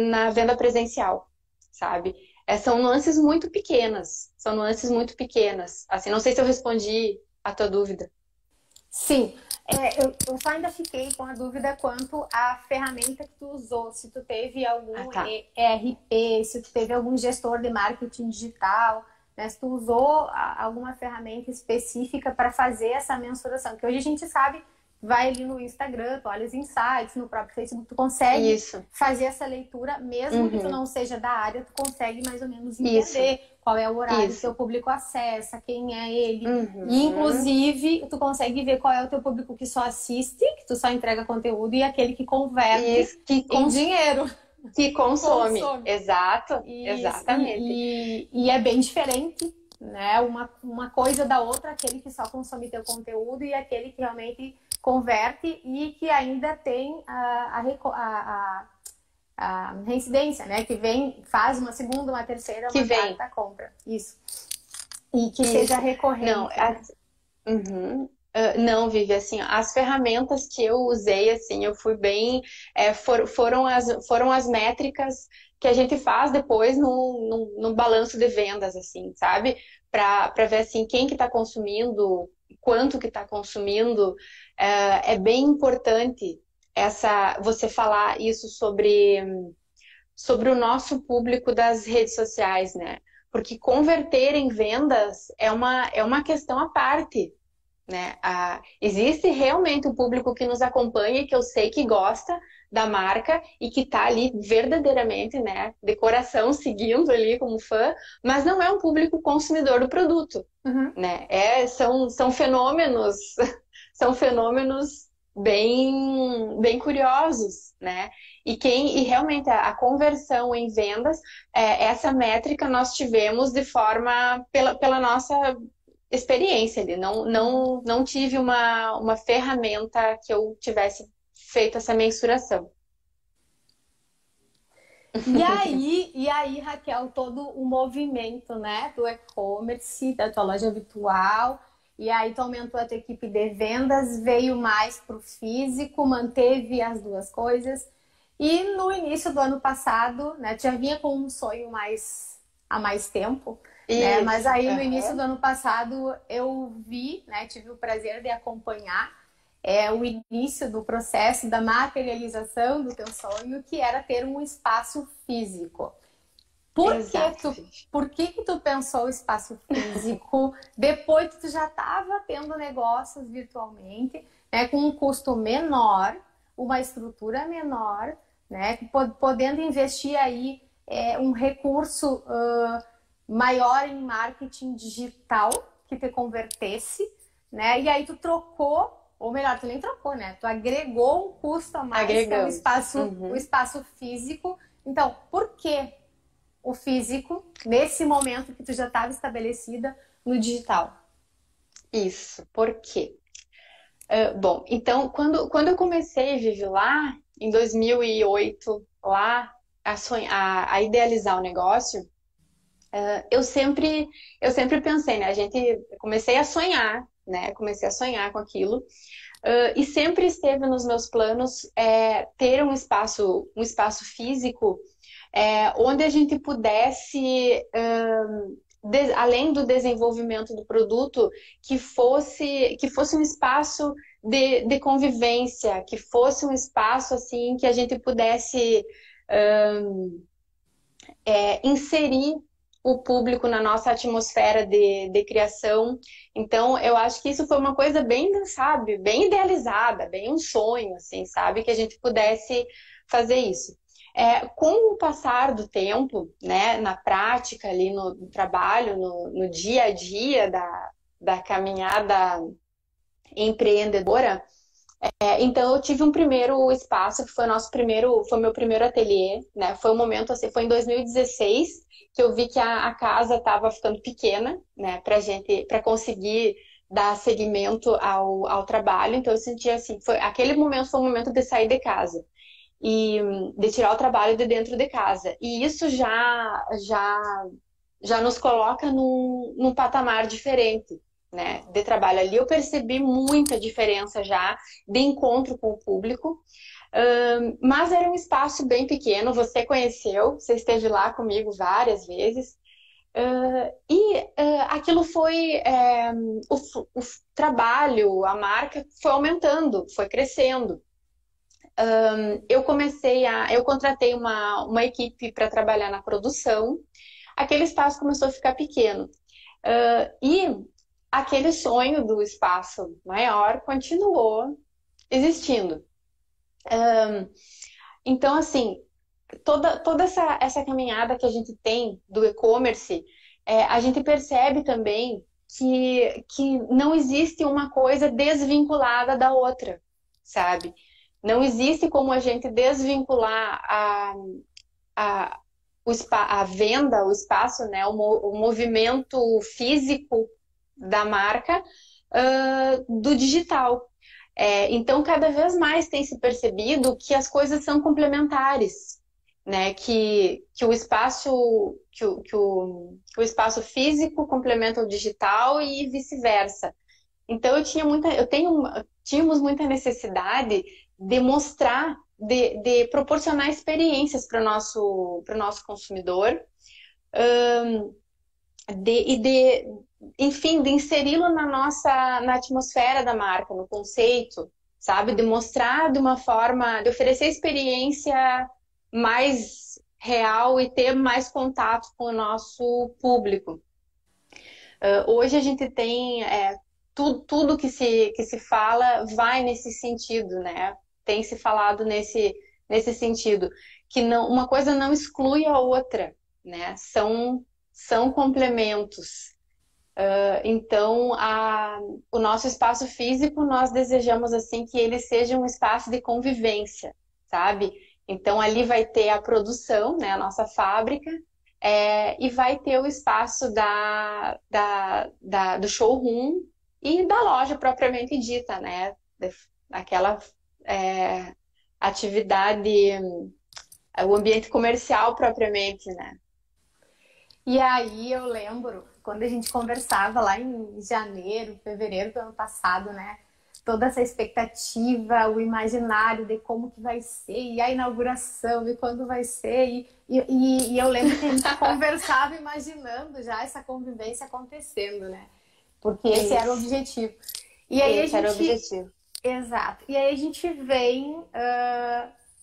na venda presencial, sabe? São nuances muito pequenas. São nuances muito pequenas. Assim, não sei se eu respondi a tua dúvida. Sim. Eu só ainda fiquei com a dúvida quanto à ferramenta que tu usou. Se tu teve algum ERP, se tu teve algum gestor de marketing digital, né? Se tu usou alguma ferramenta específica para fazer essa mensuração. Porque hoje a gente sabe, vai ali no Instagram, tu olha os insights, no próprio Facebook, tu consegue fazer essa leitura, mesmo que tu não seja da área, tu consegue mais ou menos entender qual é o horário que o teu público acessa, quem é ele. E, inclusive, tu consegue ver qual é o teu público que só assiste, que tu só entrega conteúdo, e aquele que converte em dinheiro. Que consome. Exato, exatamente. E é bem diferente, né? Uma coisa da outra, aquele que só consome teu conteúdo e aquele que realmente converte e que ainda tem a reincidência, né? Que vem, faz uma segunda, uma terceira, uma quarta compra. Isso. E que seja recorrente. Não, não, Vivi, assim, as ferramentas que eu usei, assim, eu fui bem... foram as métricas que a gente faz depois no balanço de vendas, assim, sabe? Para ver, assim, quem que tá consumindo, quanto que tá consumindo. É bem importante você falar isso sobre o nosso público das redes sociais, né? Porque converter em vendas é uma questão à parte, né? Existe realmente um público que nos acompanha, que eu sei que gosta da marca e que tá ali verdadeiramente, né, de coração, seguindo ali como fã, mas não é um público consumidor do produto, Uhum. né? São fenômenos, são fenômenos bem curiosos, né? E realmente a conversão em vendas, essa métrica nós tivemos de forma pela nossa experiência ali. Não tive uma ferramenta que eu tivesse feito essa mensuração. E aí, Raquel, todo o movimento, né, do e-commerce, da tua loja virtual, e aí tu aumentou a tua equipe de vendas, veio mais para o físico, manteve as duas coisas. E no início do ano passado, né, tu já vinha com um sonho há mais tempo, né? Mas Isso. aí no início Aham. do ano passado eu vi, né, tive o prazer de acompanhar o início do processo da materialização do teu sonho, que era ter um espaço físico. Por que Exato, tu, Vivi. por que que tu pensou o espaço físico depois que tu já estava tendo negócios virtualmente, né, com um custo menor, uma estrutura menor, né, podendo investir aí um recurso maior em marketing digital que te convertesse, né? E aí tu trocou, ou melhor, tu nem trocou, né? Tu agregou um custo a mais, que é Agregamos. o Uhum. espaço físico. Então, por que o físico nesse momento que tu já estava estabelecida no digital? Isso. Por quê? Bom, então, quando eu comecei, Vivi, lá em 2008, lá a idealizar o negócio, eu sempre pensei, né? Comecei a sonhar, né? Comecei a sonhar com aquilo. E sempre esteve nos meus planos ter um espaço físico onde a gente pudesse, além do desenvolvimento do produto, que fosse um espaço de convivência, que fosse um espaço assim que a gente pudesse inserir o público na nossa atmosfera de criação. Então, eu acho que isso foi uma coisa bem, sabe, bem idealizada, bem um sonho, assim, sabe, que a gente pudesse fazer isso. Com o passar do tempo, né, na prática ali no trabalho, no dia a dia da caminhada empreendedora, então eu tive um primeiro espaço que foi meu primeiro ateliê, né? Foi um momento assim, foi em 2016 que eu vi que a casa estava ficando pequena, né? Para conseguir dar seguimento ao trabalho. Então eu senti assim, aquele momento foi o momento de sair de casa e de tirar o trabalho de dentro de casa. E isso já nos coloca num patamar diferente, né, de trabalho. Ali eu percebi muita diferença já de encontro com o público, mas era um espaço bem pequeno, você conheceu, você esteve lá comigo várias vezes, aquilo foi, o trabalho, a marca foi aumentando, foi crescendo. Eu contratei uma equipe para trabalhar na produção, aquele espaço começou a ficar pequeno. E aquele sonho do espaço maior continuou existindo. Então, assim, toda essa caminhada que a gente tem do e-commerce, a gente percebe também que não existe uma coisa desvinculada da outra, sabe? Não existe como a gente desvincular a, a venda, o espaço, né, o movimento físico da marca do digital. Então, cada vez mais tem se percebido que as coisas são complementares, né? Que o espaço que o espaço físico complementa o digital e vice-versa. Então tínhamos muita necessidade de mostrar, de proporcionar experiências para o nosso consumidor, enfim, de inseri-lo na atmosfera da marca, no conceito, sabe? De mostrar de uma forma, de oferecer experiência mais real e ter mais contato com o nosso público. Hoje a gente tem tudo que se fala vai nesse sentido, né? Tem se falado nesse sentido, que não, uma coisa não exclui a outra, né? São complementos. Então, o nosso espaço físico, nós desejamos assim que ele seja um espaço de convivência, sabe? Então, ali vai ter a produção, né? A nossa fábrica, e vai ter o espaço do showroom e da loja propriamente dita, né? Aquela atividade, o ambiente comercial propriamente, né? E aí eu lembro, quando a gente conversava lá em janeiro, fevereiro do ano passado, né? Toda essa expectativa, o imaginário de como que vai ser, e a inauguração, e quando vai ser. E eu lembro que a gente conversava imaginando já essa convivência acontecendo, né? Porque esse era o objetivo. E aí esse era o objetivo. Exato. E aí a gente vem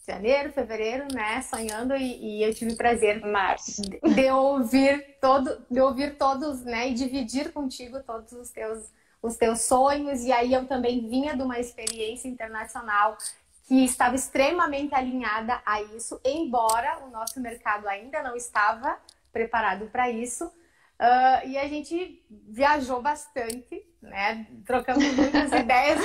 janeiro, fevereiro, né? Sonhando, e eu tive o prazer de ouvir todos, né? E dividir contigo todos os teus sonhos. E aí eu também vinha de uma experiência internacional que estava extremamente alinhada a isso, embora o nosso mercado ainda não estava preparado para isso. E a gente viajou bastante, né? Trocamos muitas ideias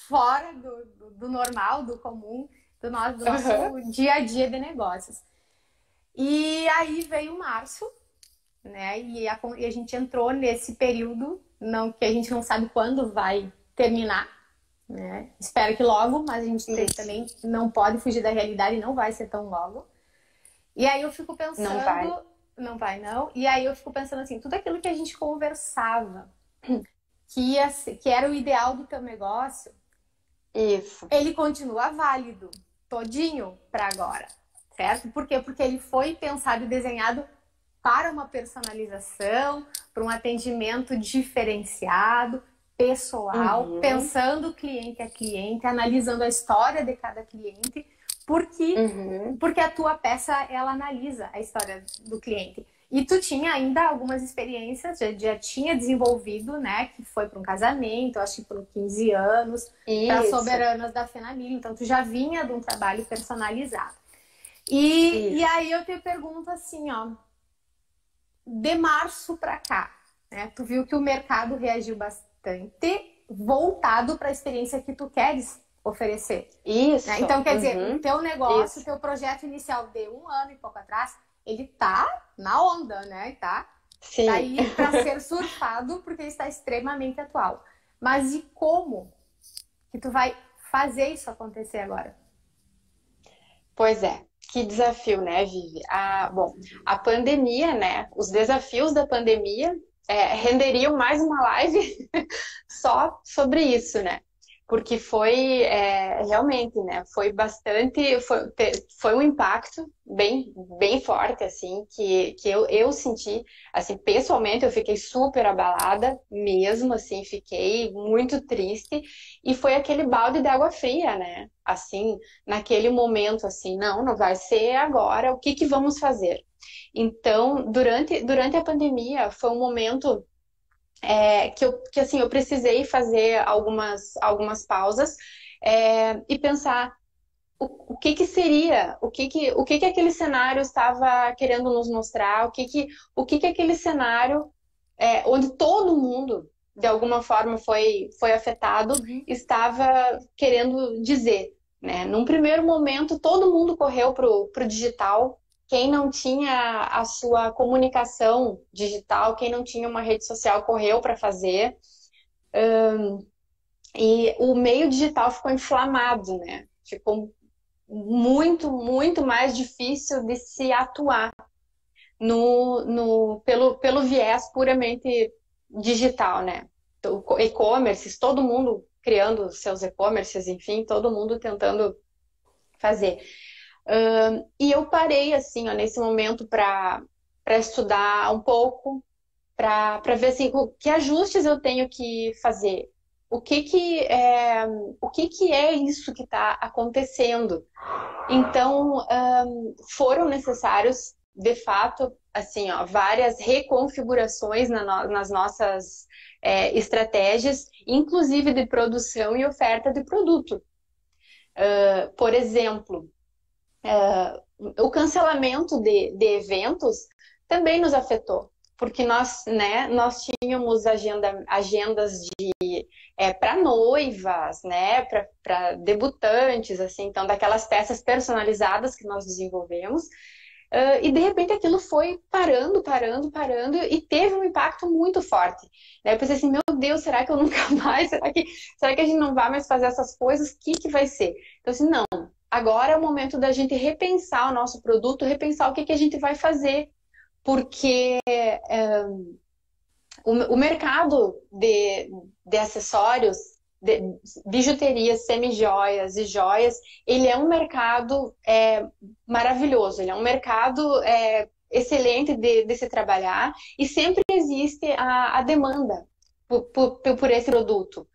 fora do normal, do comum, do nosso dia a dia de negócios. E aí veio março, né? E a gente entrou nesse período que a gente não sabe quando vai terminar, né? Espero que logo, mas a gente também não pode fugir da realidade e não vai ser tão logo. E aí eu fico pensando... Não vai, não. E aí eu fico pensando assim, tudo aquilo que a gente conversava, que era o ideal do teu negócio, isso, ele continua válido, todinho para agora, certo? Por quê? Porque ele foi pensado e desenhado para uma personalização, para um atendimento diferenciado, pessoal, pensando cliente a cliente, analisando a história de cada cliente, porque a tua peça, ela analisa a história do cliente. E tu tinha ainda algumas experiências, já tinha desenvolvido, né? Que foi para um casamento, acho que por 15 anos, para Soberanas da Fenamilha. Então, tu já vinha de um trabalho personalizado. E aí eu te pergunto assim, ó, de março para cá, né? Tu viu que o mercado reagiu bastante voltado para a experiência que tu queres oferecer. Isso. Né? Então, quer dizer, o teu negócio, o teu projeto inicial de 1 ano e pouco atrás, ele tá na onda, né? Tá aí para ser surfado, porque ele está extremamente atual. Mas e como que tu vai fazer isso acontecer agora? Pois é, que desafio, né, Vivi? Bom, a pandemia, né? Os desafios da pandemia renderiam mais uma live só sobre isso, né? Porque foi realmente, né? Foi bastante, foi um impacto bem forte, assim, que eu senti, assim, pessoalmente eu fiquei super abalada mesmo, assim, fiquei muito triste e foi aquele balde de água fria, né? Assim, naquele momento, assim, não vai ser agora, o que vamos fazer? Então, durante a pandemia foi um momento que assim, eu precisei fazer algumas pausas e pensar o que seria, o que aquele cenário estava querendo nos mostrar, o que aquele cenário onde todo mundo, de alguma forma, foi afetado, estava querendo dizer, né? Num primeiro momento, todo mundo correu pro digital. Quem não tinha a sua comunicação digital, quem não tinha uma rede social, correu para fazer. E o meio digital ficou inflamado, né? Ficou muito mais difícil de se atuar pelo viés puramente digital, né? E-commerces, todo mundo criando seus e-commerces, enfim, todo mundo tentando fazer. E eu parei, assim, ó, nesse momento para estudar um pouco, para ver assim, que ajustes eu tenho que fazer. O que é isso que está acontecendo? Então, foram necessários, de fato, assim, ó, várias reconfigurações nas nossas estratégias, inclusive de produção e oferta de produto. Por exemplo, o cancelamento de eventos também nos afetou, porque nós, né, nós tínhamos agendas para noivas, né, para debutantes, assim, então daquelas peças personalizadas que nós desenvolvemos. E de repente aquilo foi parando e teve um impacto muito forte. Daí eu pensei assim, meu Deus, será que eu nunca mais? Será que a gente não vai mais fazer essas coisas? O que vai ser? Então assim, não, agora é o momento da gente repensar o nosso produto, repensar o que a gente vai fazer. Porque o mercado de acessórios, de bijuterias, semijoias e joias, ele é um mercado maravilhoso, ele é um mercado excelente de se trabalhar e sempre existe a demanda por esse produto.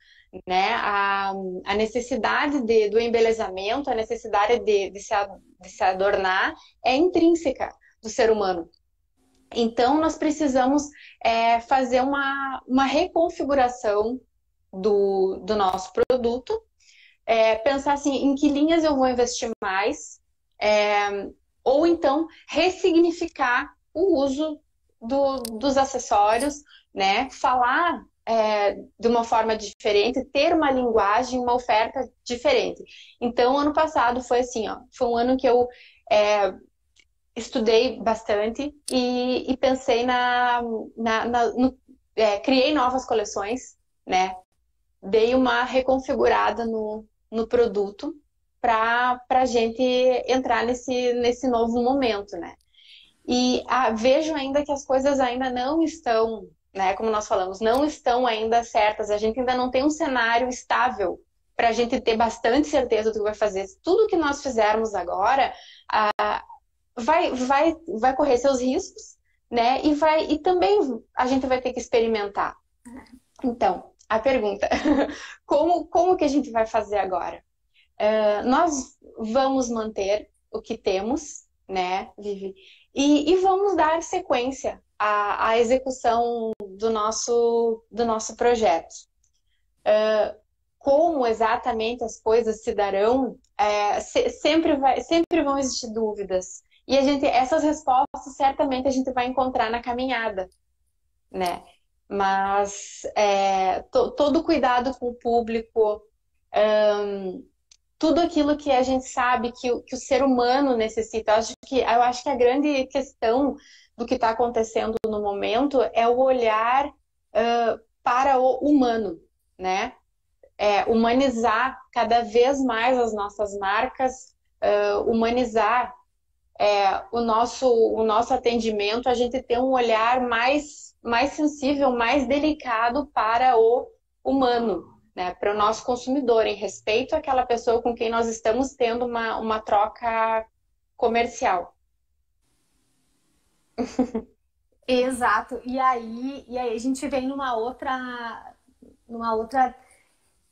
Né? A necessidade do embelezamento, a necessidade de se adornar é intrínseca do ser humano. Então, nós precisamos fazer uma reconfiguração do nosso produto, pensar assim, em que linhas eu vou investir mais, ou então ressignificar o uso dos acessórios, né? Falar de uma forma diferente, ter uma linguagem, uma oferta diferente. Então, ano passado foi assim, ó, foi um ano que eu estudei bastante e pensei criei novas coleções, né? Dei uma reconfigurada no produto para a gente entrar nesse novo momento, né? E vejo ainda que as coisas ainda não estão, né? Como nós falamos, não estão ainda certas. A gente ainda não tem um cenário estável para a gente ter bastante certeza do que vai fazer. Tudo que nós fizermos agora vai correr seus riscos, né? E também a gente vai ter que experimentar. Então, a pergunta, como que a gente vai fazer agora? Nós vamos manter o que temos, né, Vivi? E vamos dar sequência à execução do nosso projeto. Como exatamente as coisas se darão, sempre vão existir dúvidas. E essas respostas certamente a gente vai encontrar na caminhada, né? Mas todo cuidado com o público, tudo aquilo que a gente sabe que o ser humano necessita. Eu acho que a grande questão do que está acontecendo no momento é o olhar para o humano, né? Humanizar cada vez mais as nossas marcas, humanizar o nosso atendimento, a gente ter um olhar mais sensível, mais delicado para o humano, né? Para o nosso consumidor, em respeito àquela pessoa com quem nós estamos tendo uma troca comercial. Exato. E aí a gente vem numa outra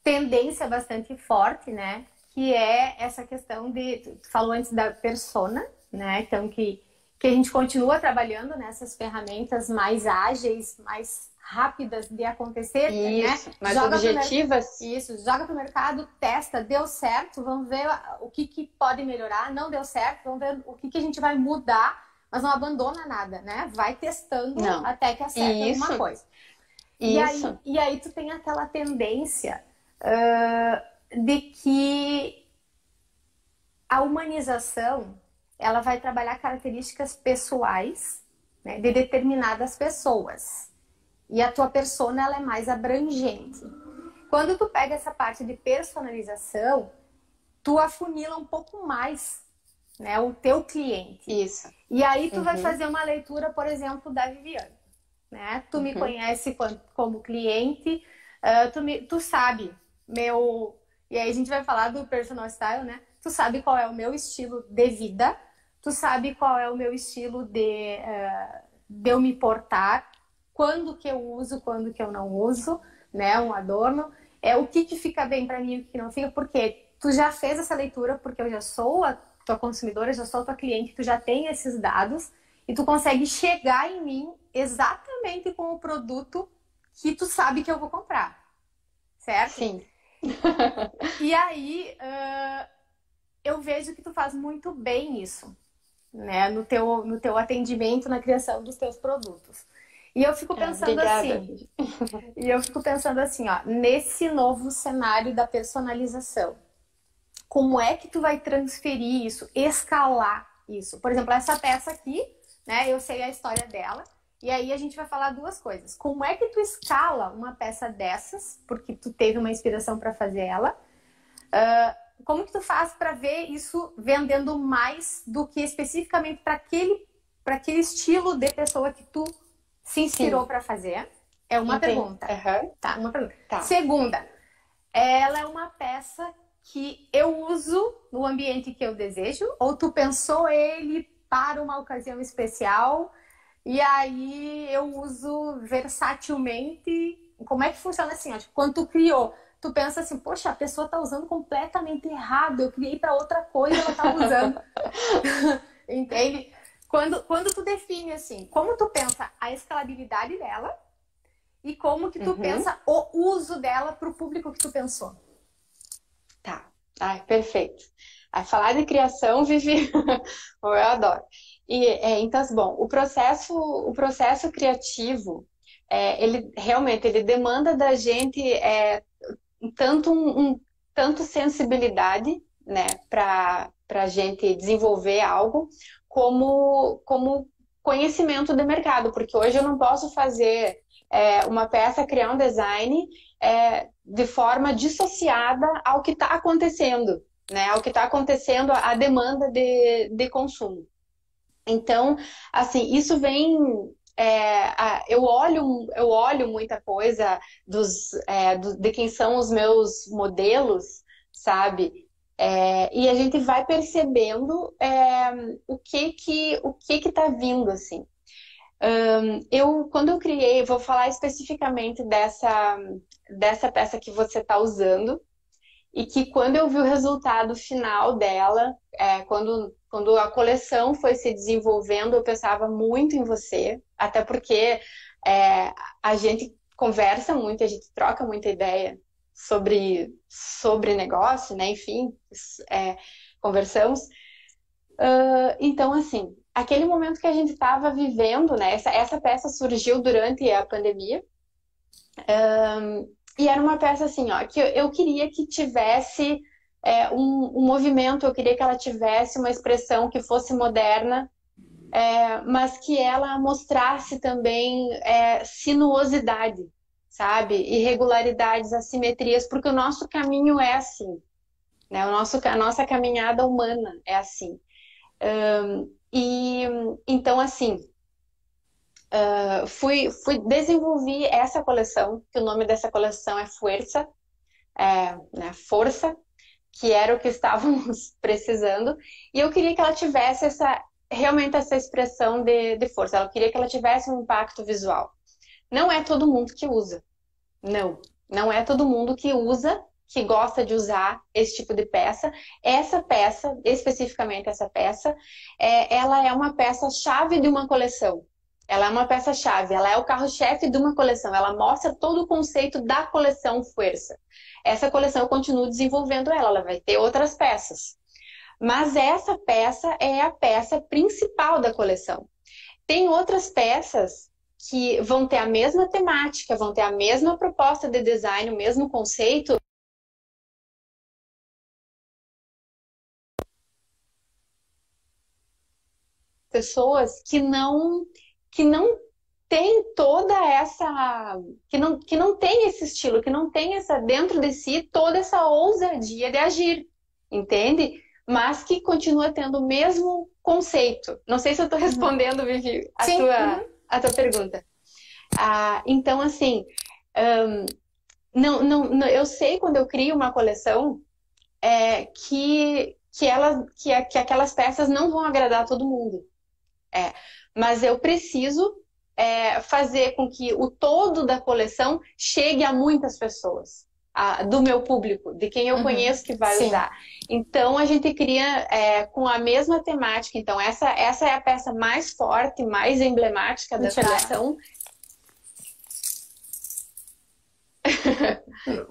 tendência bastante forte, né? Que é essa questão tu falou antes da persona, né? Então que a gente continua trabalhando nessas ferramentas mais ágeis, mais rápidas de acontecer, isso, né? Mais objetivas. Isso, joga pro mercado, testa, deu certo, vamos ver o que pode melhorar, não deu certo, vamos ver o que a gente vai mudar, mas não abandona nada, né? Vai testando até que acerte alguma coisa. Isso. E aí tu tem aquela tendência de que a humanização ela vai trabalhar características pessoais, né, de determinadas pessoas. E a tua persona ela é mais abrangente. Quando tu pega essa parte de personalização, tu afunila um pouco mais, né, o teu cliente. Isso. E aí tu vai fazer uma leitura, por exemplo, da Viviane. Né? Tu me conhece como cliente, tu sabe e aí a gente vai falar do personal style, né? Tu sabe qual é o meu estilo de vida, tu sabe qual é o meu estilo de eu me portar, quando que eu uso, quando que eu não uso, né? Um adorno. O que fica bem pra mim e o que não fica, porque tu já fez essa leitura, porque eu já sou a tua consumidora, já sou a tua cliente, tu já tem esses dados, e tu consegue chegar em mim exatamente com o produto que tu sabe que eu vou comprar, certo? Sim. E aí, eu vejo que tu faz muito bem isso, né? No teu atendimento, na criação dos teus produtos. E eu fico pensando Obrigada, assim, Vivi. ó, nesse novo cenário da personalização, como é que tu vai transferir isso, escalar isso? Por exemplo, essa peça aqui, né? Eu sei a história dela. E aí a gente vai falar duas coisas. Como é que tu escala uma peça dessas, porque tu teve uma inspiração para fazer ela? Como que tu faz para ver isso vendendo mais do que especificamente para aquele estilo de pessoa que tu se inspirou Sim, para fazer? É uma entendi. pergunta. Aham, Tá, uma pergunta. tá. Segunda, ela é uma peça que eu uso no ambiente que eu desejo, ou tu pensou ele para uma ocasião especial e aí eu uso versatilmente. Como é que funciona assim? Ó, tipo, quando tu criou, tu pensa assim, poxa, a pessoa tá usando completamente errado, eu criei para outra coisa, ela tá usando. Entende? Quando tu define assim, como tu pensa a escalabilidade dela e como que tu Uhum, pensa o uso dela para o público que tu pensou. tá. Ai, perfeito. Ai, falar de criação, Vivi, eu adoro. Então, bom, o processo criativo, ele realmente ele demanda da gente tanto sensibilidade, né, para a gente desenvolver algo, como conhecimento de mercado, porque hoje eu não posso fazer uma peça, criar um design de forma dissociada ao que está acontecendo, né, ao que está acontecendo, a demanda de consumo. Então, assim, isso vem. Eu olho muita coisa de quem são os meus modelos, sabe? E a gente vai percebendo o que tá vindo, assim. Quando eu criei, vou falar especificamente dessa peça que você está usando, e que quando eu vi o resultado final dela, quando a coleção foi se desenvolvendo, eu pensava muito em você, até porque a gente conversa muito, a gente troca muita ideia sobre negócio, né? Enfim, conversamos. Então, assim, aquele momento que a gente estava vivendo, né? Essa peça surgiu durante a pandemia. E era uma peça assim, ó, que eu queria que tivesse um movimento, eu queria que ela tivesse uma expressão que fosse moderna, mas que ela mostrasse também sinuosidade, sabe? Irregularidades, assimetrias, porque o nosso caminho é assim, né? A nossa caminhada humana é assim. E então, assim, desenvolvi essa coleção, que o nome dessa coleção é Fuerza, né, força, que era o que estávamos precisando, e eu queria que ela tivesse realmente essa expressão de força, eu queria que ela tivesse um impacto visual. Não é todo mundo que usa, não é todo mundo que usa, que gosta de usar esse tipo de peça. Essa peça, especificamente essa peça, ela é uma peça-chave de uma coleção. Ela é uma peça-chave, ela é o carro-chefe de uma coleção, ela mostra todo o conceito da coleção Fuerza. Essa coleção eu continuo desenvolvendo ela vai ter outras peças. Mas essa peça é a peça principal da coleção. Tem outras peças que vão ter a mesma temática, vão ter a mesma proposta de design, o mesmo conceito. Pessoas que não tem toda essa que não tem esse estilo, que não tem essa dentro de si toda essa ousadia de agir, entende? Mas que continua tendo o mesmo conceito. Não sei se eu estou respondendo, Vivi, a Sim. tua a tua pergunta. Então, assim, não, eu sei quando eu crio uma coleção que aquelas peças não vão agradar a todo mundo. Mas eu preciso fazer com que o todo da coleção chegue a muitas pessoas. do meu público, de quem eu Uhum. conheço que vai Sim. usar. Então a gente cria com a mesma temática. Então essa é a peça mais forte, mais emblemática Vou da tirar. coleção.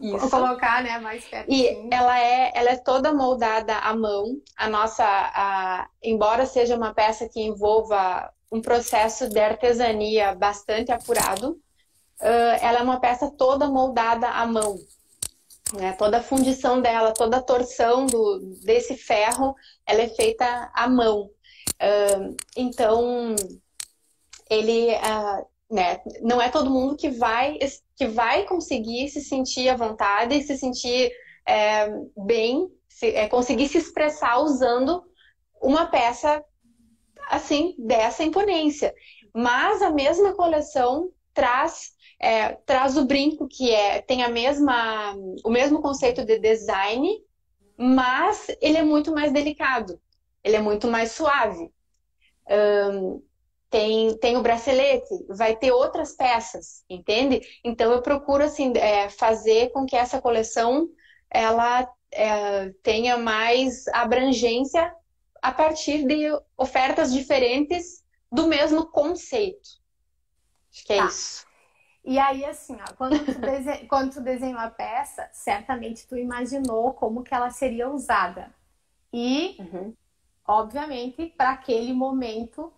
Vou Isso. colocar, né, mais E pertinho. ela é toda moldada à mão. Embora seja uma peça que envolva um processo de artesania bastante apurado, ela é uma peça toda moldada à mão, né? Toda a fundição dela, toda a torção desse ferro, ela é feita à mão. Então, né, não é todo mundo que vai conseguir se sentir à vontade e se sentir bem, conseguir se expressar usando uma peça assim dessa imponência. Mas a mesma coleção traz o brinco tem o mesmo conceito de design, mas ele é muito mais delicado, ele é muito mais suave. Tem o bracelete, vai ter outras peças, entende? Então eu procuro assim fazer com que essa coleção ela tenha mais abrangência a partir de ofertas diferentes do mesmo conceito. Acho que é Tá. isso. E aí, assim, ó, quando tu desenhou a peça, certamente tu imaginou como que ela seria usada. E, Uhum. obviamente, para aquele momento,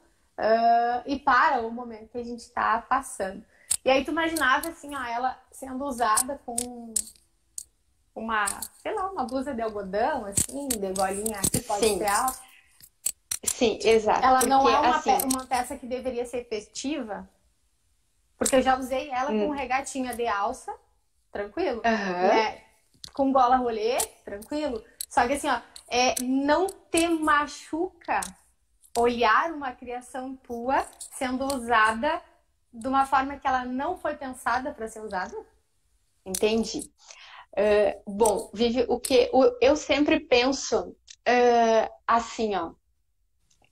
e para o momento que a gente está passando. E aí tu imaginava, assim, ó, ela sendo usada com uma, sei lá, uma blusa de algodão, assim, de golinha que pode Sim, ser alta. sim, exato. Ela não Porque é assim, uma peça que deveria ser festiva, porque eu já usei ela com hum, regatinha de alça, tranquilo, aham, né? Com gola rolê, tranquilo. Só que assim, ó, não te machuca olhar uma criação tua sendo usada de uma forma que ela não foi pensada para ser usada? entendi. Bom, Vivi, eu sempre penso assim, ó,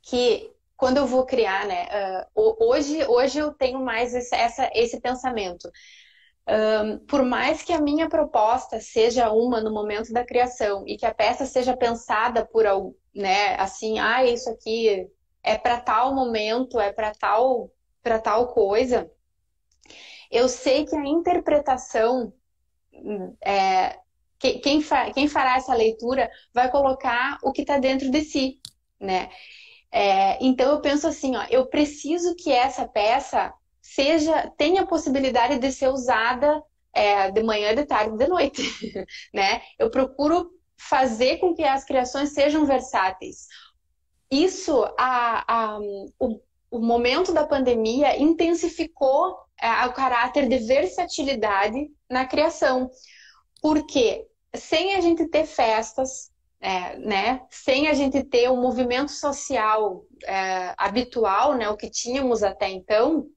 que quando eu vou criar, né? Hoje eu tenho mais esse pensamento. Por mais que a minha proposta seja uma no momento da criação e que a peça seja pensada por algo, né? Assim, isso aqui é para tal momento, é para tal coisa. Eu sei que a interpretação quem fará essa leitura vai colocar o que está dentro de si, né? Então eu penso assim, ó, eu preciso que essa peça tenha a possibilidade de ser usada de manhã, de tarde, de noite, né? Eu procuro fazer com que as criações sejam versáteis. Isso, o momento da pandemia intensificou o caráter de versatilidade na criação, porque sem a gente ter festas, né, sem a gente ter o movimento social habitual, né, o que tínhamos até então,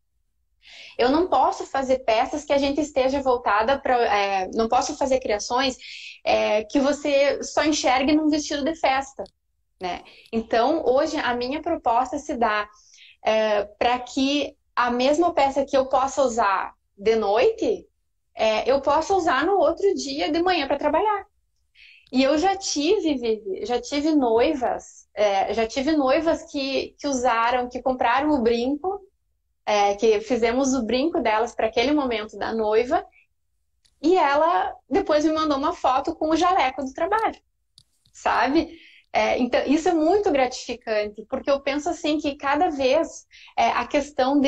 eu não posso fazer peças que a gente esteja voltada para. Não posso fazer criações que você só enxergue num vestido de festa, né? Então, hoje, a minha proposta se dá para que a mesma peça que eu possa usar de noite, eu possa usar no outro dia de manhã para trabalhar. E eu já tive noivas que usaram, que compraram o brinco, que fizemos o brinco delas para aquele momento da noiva, e ela depois me mandou uma foto com o jaleco do trabalho, sabe? Então, isso é muito gratificante, porque eu penso assim que cada vez a questão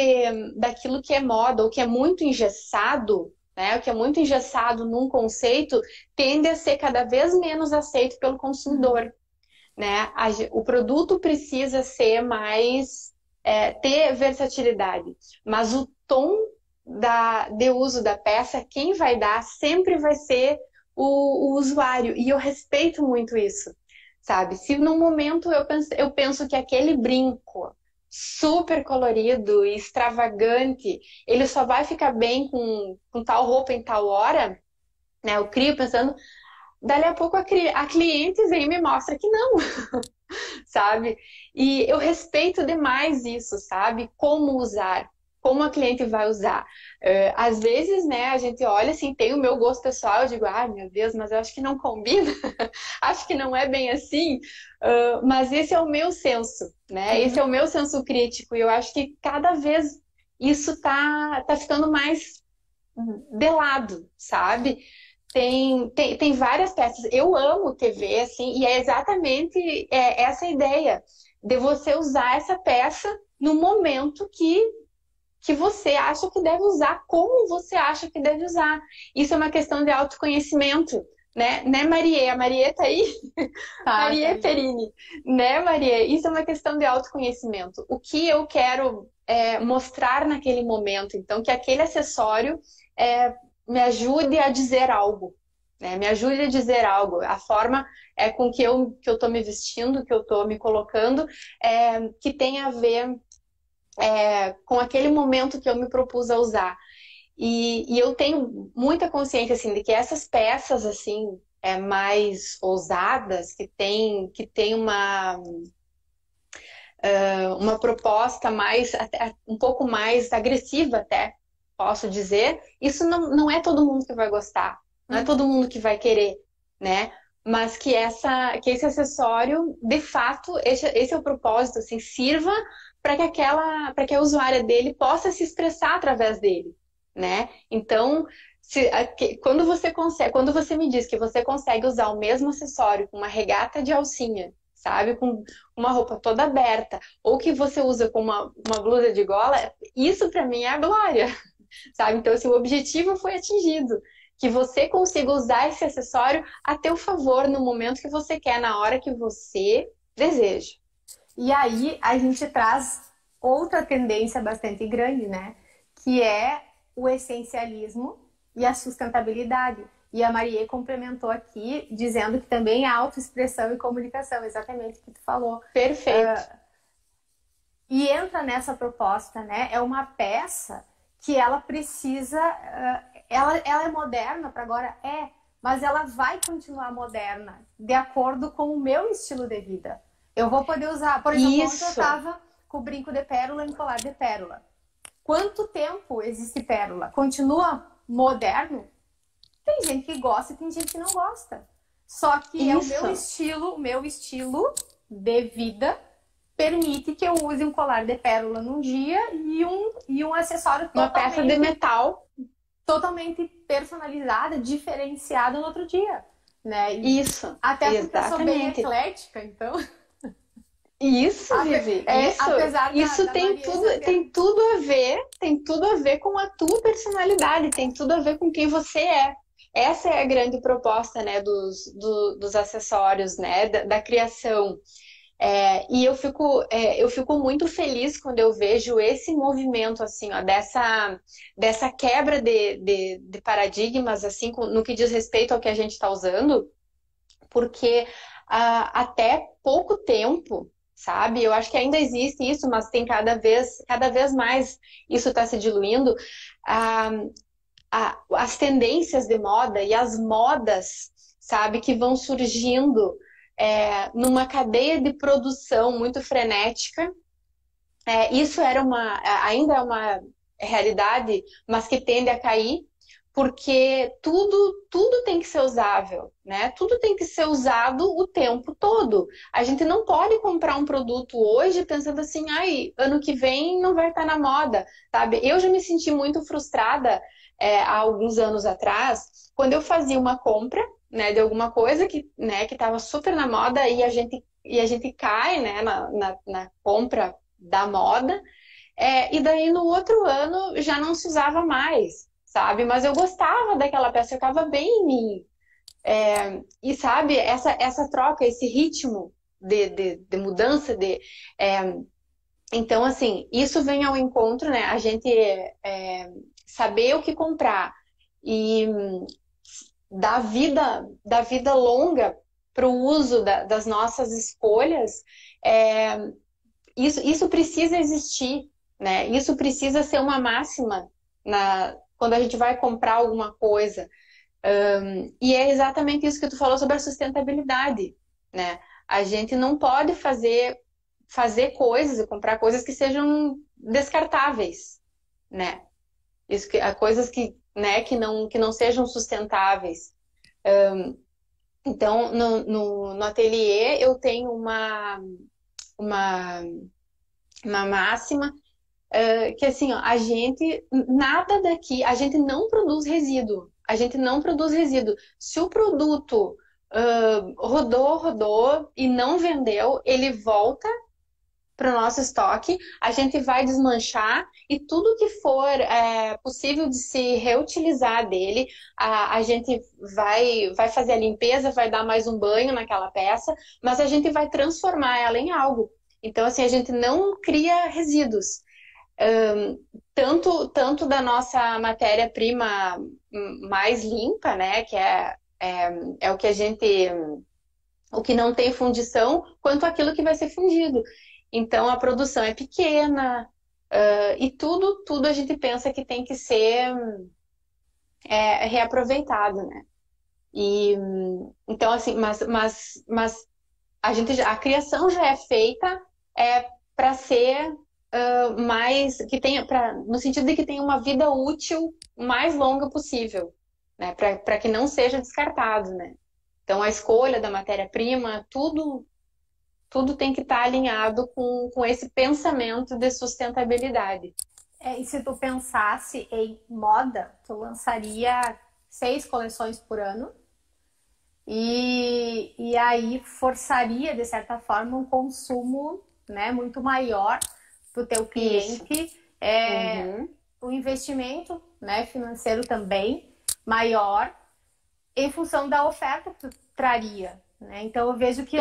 daquilo que é moda, ou que é muito engessado, né, o que é muito engessado num conceito, tende a ser cada vez menos aceito pelo consumidor, né? O produto precisa ser mais, ter versatilidade, mas o tom de uso da peça, quem vai dar sempre vai ser o usuário, e eu respeito muito isso, sabe? Se no momento eu penso que aquele brinco super colorido e extravagante, ele só vai ficar bem com tal roupa em tal hora, né? Eu crio pensando, dali a pouco a cliente vem e me mostra que não, sabe? E eu respeito demais isso, sabe? Como usar, como a cliente vai usar. Às vezes, né, a gente olha assim, tem o meu gosto pessoal, eu digo, ai meu Deus, mas eu acho que não combina, acho que não é bem assim, mas esse é o meu senso, né? Esse é o meu senso crítico, e eu acho que cada vez isso tá ficando mais de lado, sabe? Tem várias peças. Eu amo TV, assim, e é exatamente essa ideia de você usar essa peça no momento que você acha que deve usar, como você acha que deve usar. Isso é uma questão de autoconhecimento, né, Marie? A Marie tá aí? Tá, tá Marie aí. Perini, né, Marie? Isso é uma questão de autoconhecimento. O que eu quero mostrar naquele momento, então, que aquele acessório me ajude a dizer algo, né? Me ajude a dizer algo. A forma com que eu tô me vestindo, que eu tô me colocando, que tem a ver com aquele momento que eu me propus a usar. E eu tenho muita consciência assim de que essas peças assim mais ousadas, que tem uma proposta mais até, um pouco mais agressiva até, posso dizer, isso não é todo mundo que vai gostar, não é todo mundo que vai querer, né? Mas que esse acessório, de fato, esse é o propósito, assim, sirva para que a usuária dele possa se expressar através dele, né? Então, quando você me diz que você consegue usar o mesmo acessório com uma regata de alcinha, sabe, com uma roupa toda aberta, ou que você usa com uma blusa de gola, isso para mim é a glória, sabe? Então, assim, o objetivo foi atingido. Que você consiga usar esse acessório a teu favor no momento que você quer, na hora que você deseja. E aí a gente traz outra tendência bastante grande, né? Que é o essencialismo e a sustentabilidade. E a Marie complementou aqui, dizendo que também é autoexpressão e comunicação, exatamente o que tu falou. Perfeito. E entra nessa proposta, né? É uma peça que ela precisa... ela é moderna para agora? Mas ela vai continuar moderna, de acordo com o meu estilo de vida. Eu vou poder usar... Por exemplo, ontem eu tava com o brinco de pérola em colar de pérola. Quanto tempo existe pérola? Continua moderno? Tem gente que gosta e tem gente que não gosta. Só que é o meu estilo de vida permite que eu use um colar de pérola num dia e um acessório uma peça de metal totalmente personalizada, diferenciada no outro dia, né? Isso. Até porque eu sou bem eclética, então. Isso, Vivi. Isso tem tudo a ver com a tua personalidade, tem tudo a ver com quem você é. Essa é a grande proposta, né, dos acessórios, né, da criação. E eu fico muito feliz quando eu vejo esse movimento, assim, ó, dessa quebra de paradigmas, assim, no que diz respeito ao que a gente está usando, porque até pouco tempo, sabe, eu acho que ainda existe isso, mas tem cada vez mais isso está se diluindo, as tendências de moda e as modas, sabe, que vão surgindo numa cadeia de produção muito frenética. Isso ainda é uma realidade, mas que tende a cair, porque tudo tem que ser usável, né? Tudo tem que ser usado o tempo todo. A gente não pode comprar um produto hoje pensando assim, ai, ano que vem não vai estar na moda, sabe? Eu já me senti muito frustrada há alguns anos atrás, quando eu fazia uma compra, né, de alguma coisa que estava super na moda e a gente cai, né, na compra da moda, e daí no outro ano já não se usava mais, sabe? Mas eu gostava daquela peça, eu ficava bem em mim. E sabe, essa troca, esse ritmo de mudança, então, assim, isso vem ao encontro, né? A gente saber o que comprar e dar vida longa para o uso das nossas escolhas, isso precisa existir, né? Isso precisa ser uma máxima quando a gente vai comprar alguma coisa. E é exatamente isso que tu falou sobre a sustentabilidade, né? A gente não pode fazer coisas e comprar coisas que sejam descartáveis, né? Isso que, coisas que, né, que não sejam sustentáveis. Então, no ateliê eu tenho uma, uma máxima que assim, ó, a gente, nada daqui, a gente não produz resíduo. A gente não produz resíduo. Se o produto rodou e não vendeu, ele volta para o nosso estoque, a gente vai desmanchar e tudo que for possível de se reutilizar dele, a gente vai fazer a limpeza, vai dar mais um banho naquela peça, mas a gente vai transformar ela em algo. Então, assim, a gente não cria resíduos. Tanto da nossa matéria-prima mais limpa, né, que é o que a gente, o que não tem fundição, quanto aquilo que vai ser fundido. Então a produção é pequena, e tudo a gente pensa que tem que ser reaproveitado, né? E então assim, mas a criação já é feita para ser mais que tenha no sentido de que tenha uma vida útil mais longa possível, né? Para que não seja descartado, né? Então a escolha da matéria-prima, tudo tem que estar alinhado com esse pensamento de sustentabilidade. E se tu pensasse em moda, tu lançaria 6 coleções por ano e aí forçaria, de certa forma, um consumo, né, muito maior para o teu cliente. O investimento, né, financeiro também maior em função da oferta que tu traria. Né? Então eu vejo que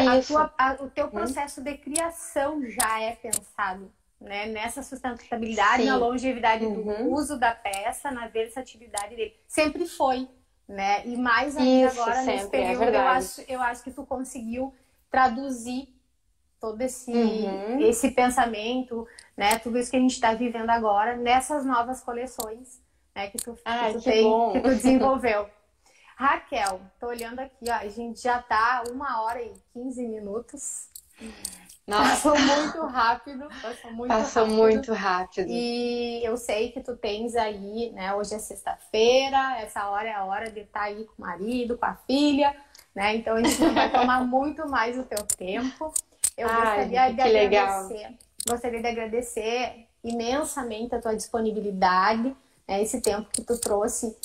o teu processo de criação já é pensado, né? Nessa sustentabilidade, na longevidade do uso da peça, na versatilidade dele. Sempre foi, né? E mais ainda agora nesse período, eu acho que tu conseguiu traduzir todo esse tem, né? Tudo isso que a gente está vivendo agora nessas novas coleções, né? Que tu desenvolveu. Raquel, tô olhando aqui, ó, a gente já tá 1h15. Nossa. Passou muito rápido. Passou muito rápido. E eu sei que tu tens aí, né, hoje é sexta-feira, essa hora é a hora de estar aí com o marido, com a filha, né, então a gente não vai tomar muito mais o teu tempo. Eu gostaria de agradecer imensamente a tua disponibilidade, esse tempo que tu trouxe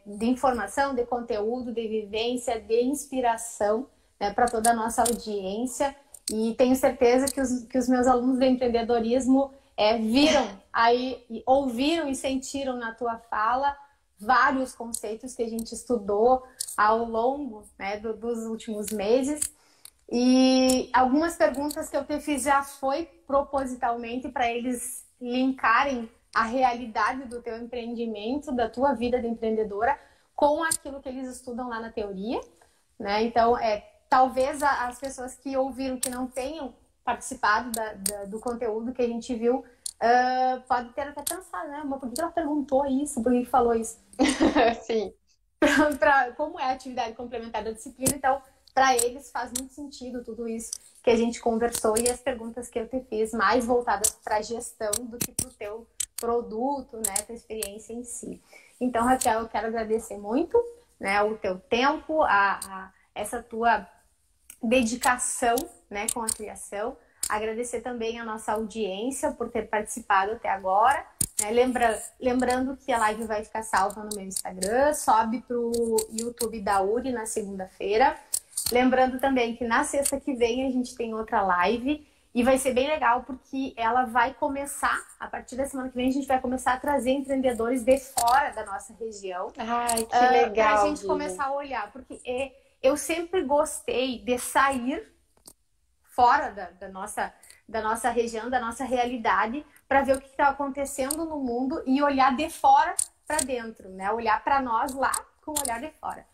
de informação, de conteúdo, de vivência, de inspiração, né, para toda a nossa audiência. E tenho certeza que os meus alunos do empreendedorismo viram aí, ouviram e sentiram na tua fala vários conceitos que a gente estudou ao longo, né, dos últimos meses. E algumas perguntas que eu te fiz já foi propositalmente para eles linkarem a realidade do teu empreendimento, da tua vida de empreendedora, com aquilo que eles estudam lá na teoria, né? Então, talvez as pessoas que ouviram, que não tenham participado do conteúdo que a gente viu, pode ter até pensado, né? Mas por que ela perguntou isso? Por que falou isso? Sim. Como é a atividade complementar da disciplina, então, para eles faz muito sentido tudo isso que a gente conversou e as perguntas que eu te fiz, mais voltadas para a gestão do que para o teu produto, né, tua experiência em si. Então, Raquel, eu quero agradecer muito, né, o teu tempo, essa tua dedicação, né, com a criação. Agradecer também a nossa audiência por ter participado até agora. Né? Lembrando que a live vai ficar salva no meu Instagram, sobe para o YouTube da URI na segunda-feira. Lembrando também que na sexta que vem a gente tem outra live e vai ser bem legal porque ela vai começar, a partir da semana que vem a gente vai começar a trazer empreendedores de fora da nossa região. Ai, que legal. Pra gente começar a olhar, porque eu sempre gostei de sair fora da nossa região, da nossa realidade, para ver o que está acontecendo no mundo e olhar de fora para dentro, né? Olhar para nós lá com o olhar de fora.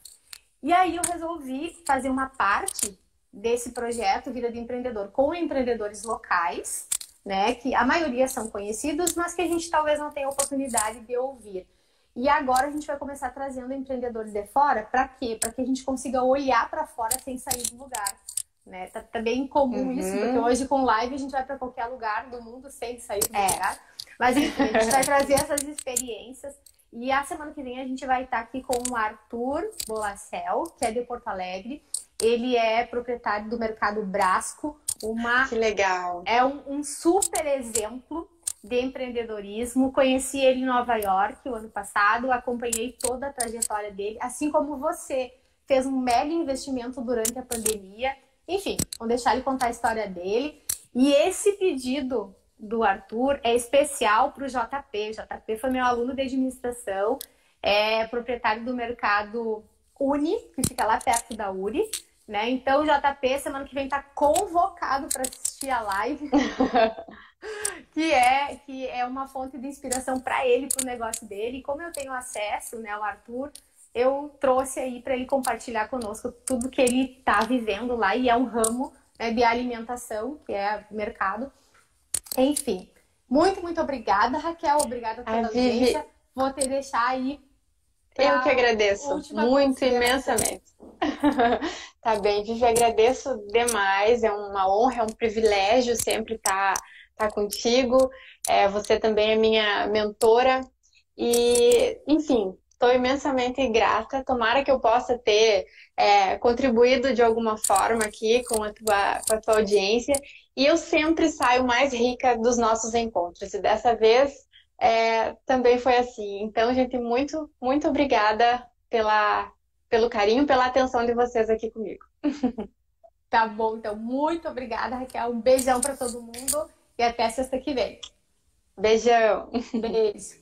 E aí eu resolvi fazer uma parte desse projeto Vida de Empreendedor com empreendedores locais, né? Que a maioria são conhecidos, mas que a gente talvez não tenha oportunidade de ouvir. E agora a gente vai começar trazendo empreendedores de fora, para quê? Para que a gente consiga olhar para fora sem sair do lugar. né? Tá bem comum isso, porque Uhum. hoje com live a gente vai para qualquer lugar do mundo sem sair do lugar. Mas enfim, a gente vai trazer essas experiências. E a semana que vem a gente vai estar aqui com o Arthur Bolacel, que é de Porto Alegre. Ele é proprietário do Mercado Brasco, Que legal. é um super exemplo de empreendedorismo. Conheci ele em Nova York o ano passado, acompanhei toda a trajetória dele, assim como você fez um mega investimento durante a pandemia. Enfim, vamos deixar ele contar a história dele. E esse pedido do Arthur é especial para o JP. O JP foi meu aluno de administração, é proprietário do mercado Uni, que fica lá perto da URI, né? Então o JP semana que vem está convocado para assistir a live, que é uma fonte de inspiração para ele, para o negócio dele. E como eu tenho acesso, né, ao Arthur, eu trouxe aí para ele compartilhar conosco tudo que ele está vivendo lá, e é um ramo, né, de alimentação, que é mercado. Enfim, muito obrigada, Raquel. Obrigada A pela Vivi, audiência. Vou te deixar aí eu que para agradeço última muito, consideração. imensamente. Tá bem, Vivi, agradeço demais. É uma honra, é um privilégio sempre estar contigo. Você também é minha mentora. E, enfim, estou imensamente grata. Tomara que eu possa ter contribuído de alguma forma aqui com a tua audiência. E eu sempre saio mais rica dos nossos encontros. E dessa vez também foi assim. Então, gente, muito obrigada pelo carinho, pela atenção de vocês aqui comigo. Tá bom, então, muito obrigada, Raquel. Um beijão para todo mundo e até sexta que vem. Beijão! Beijo.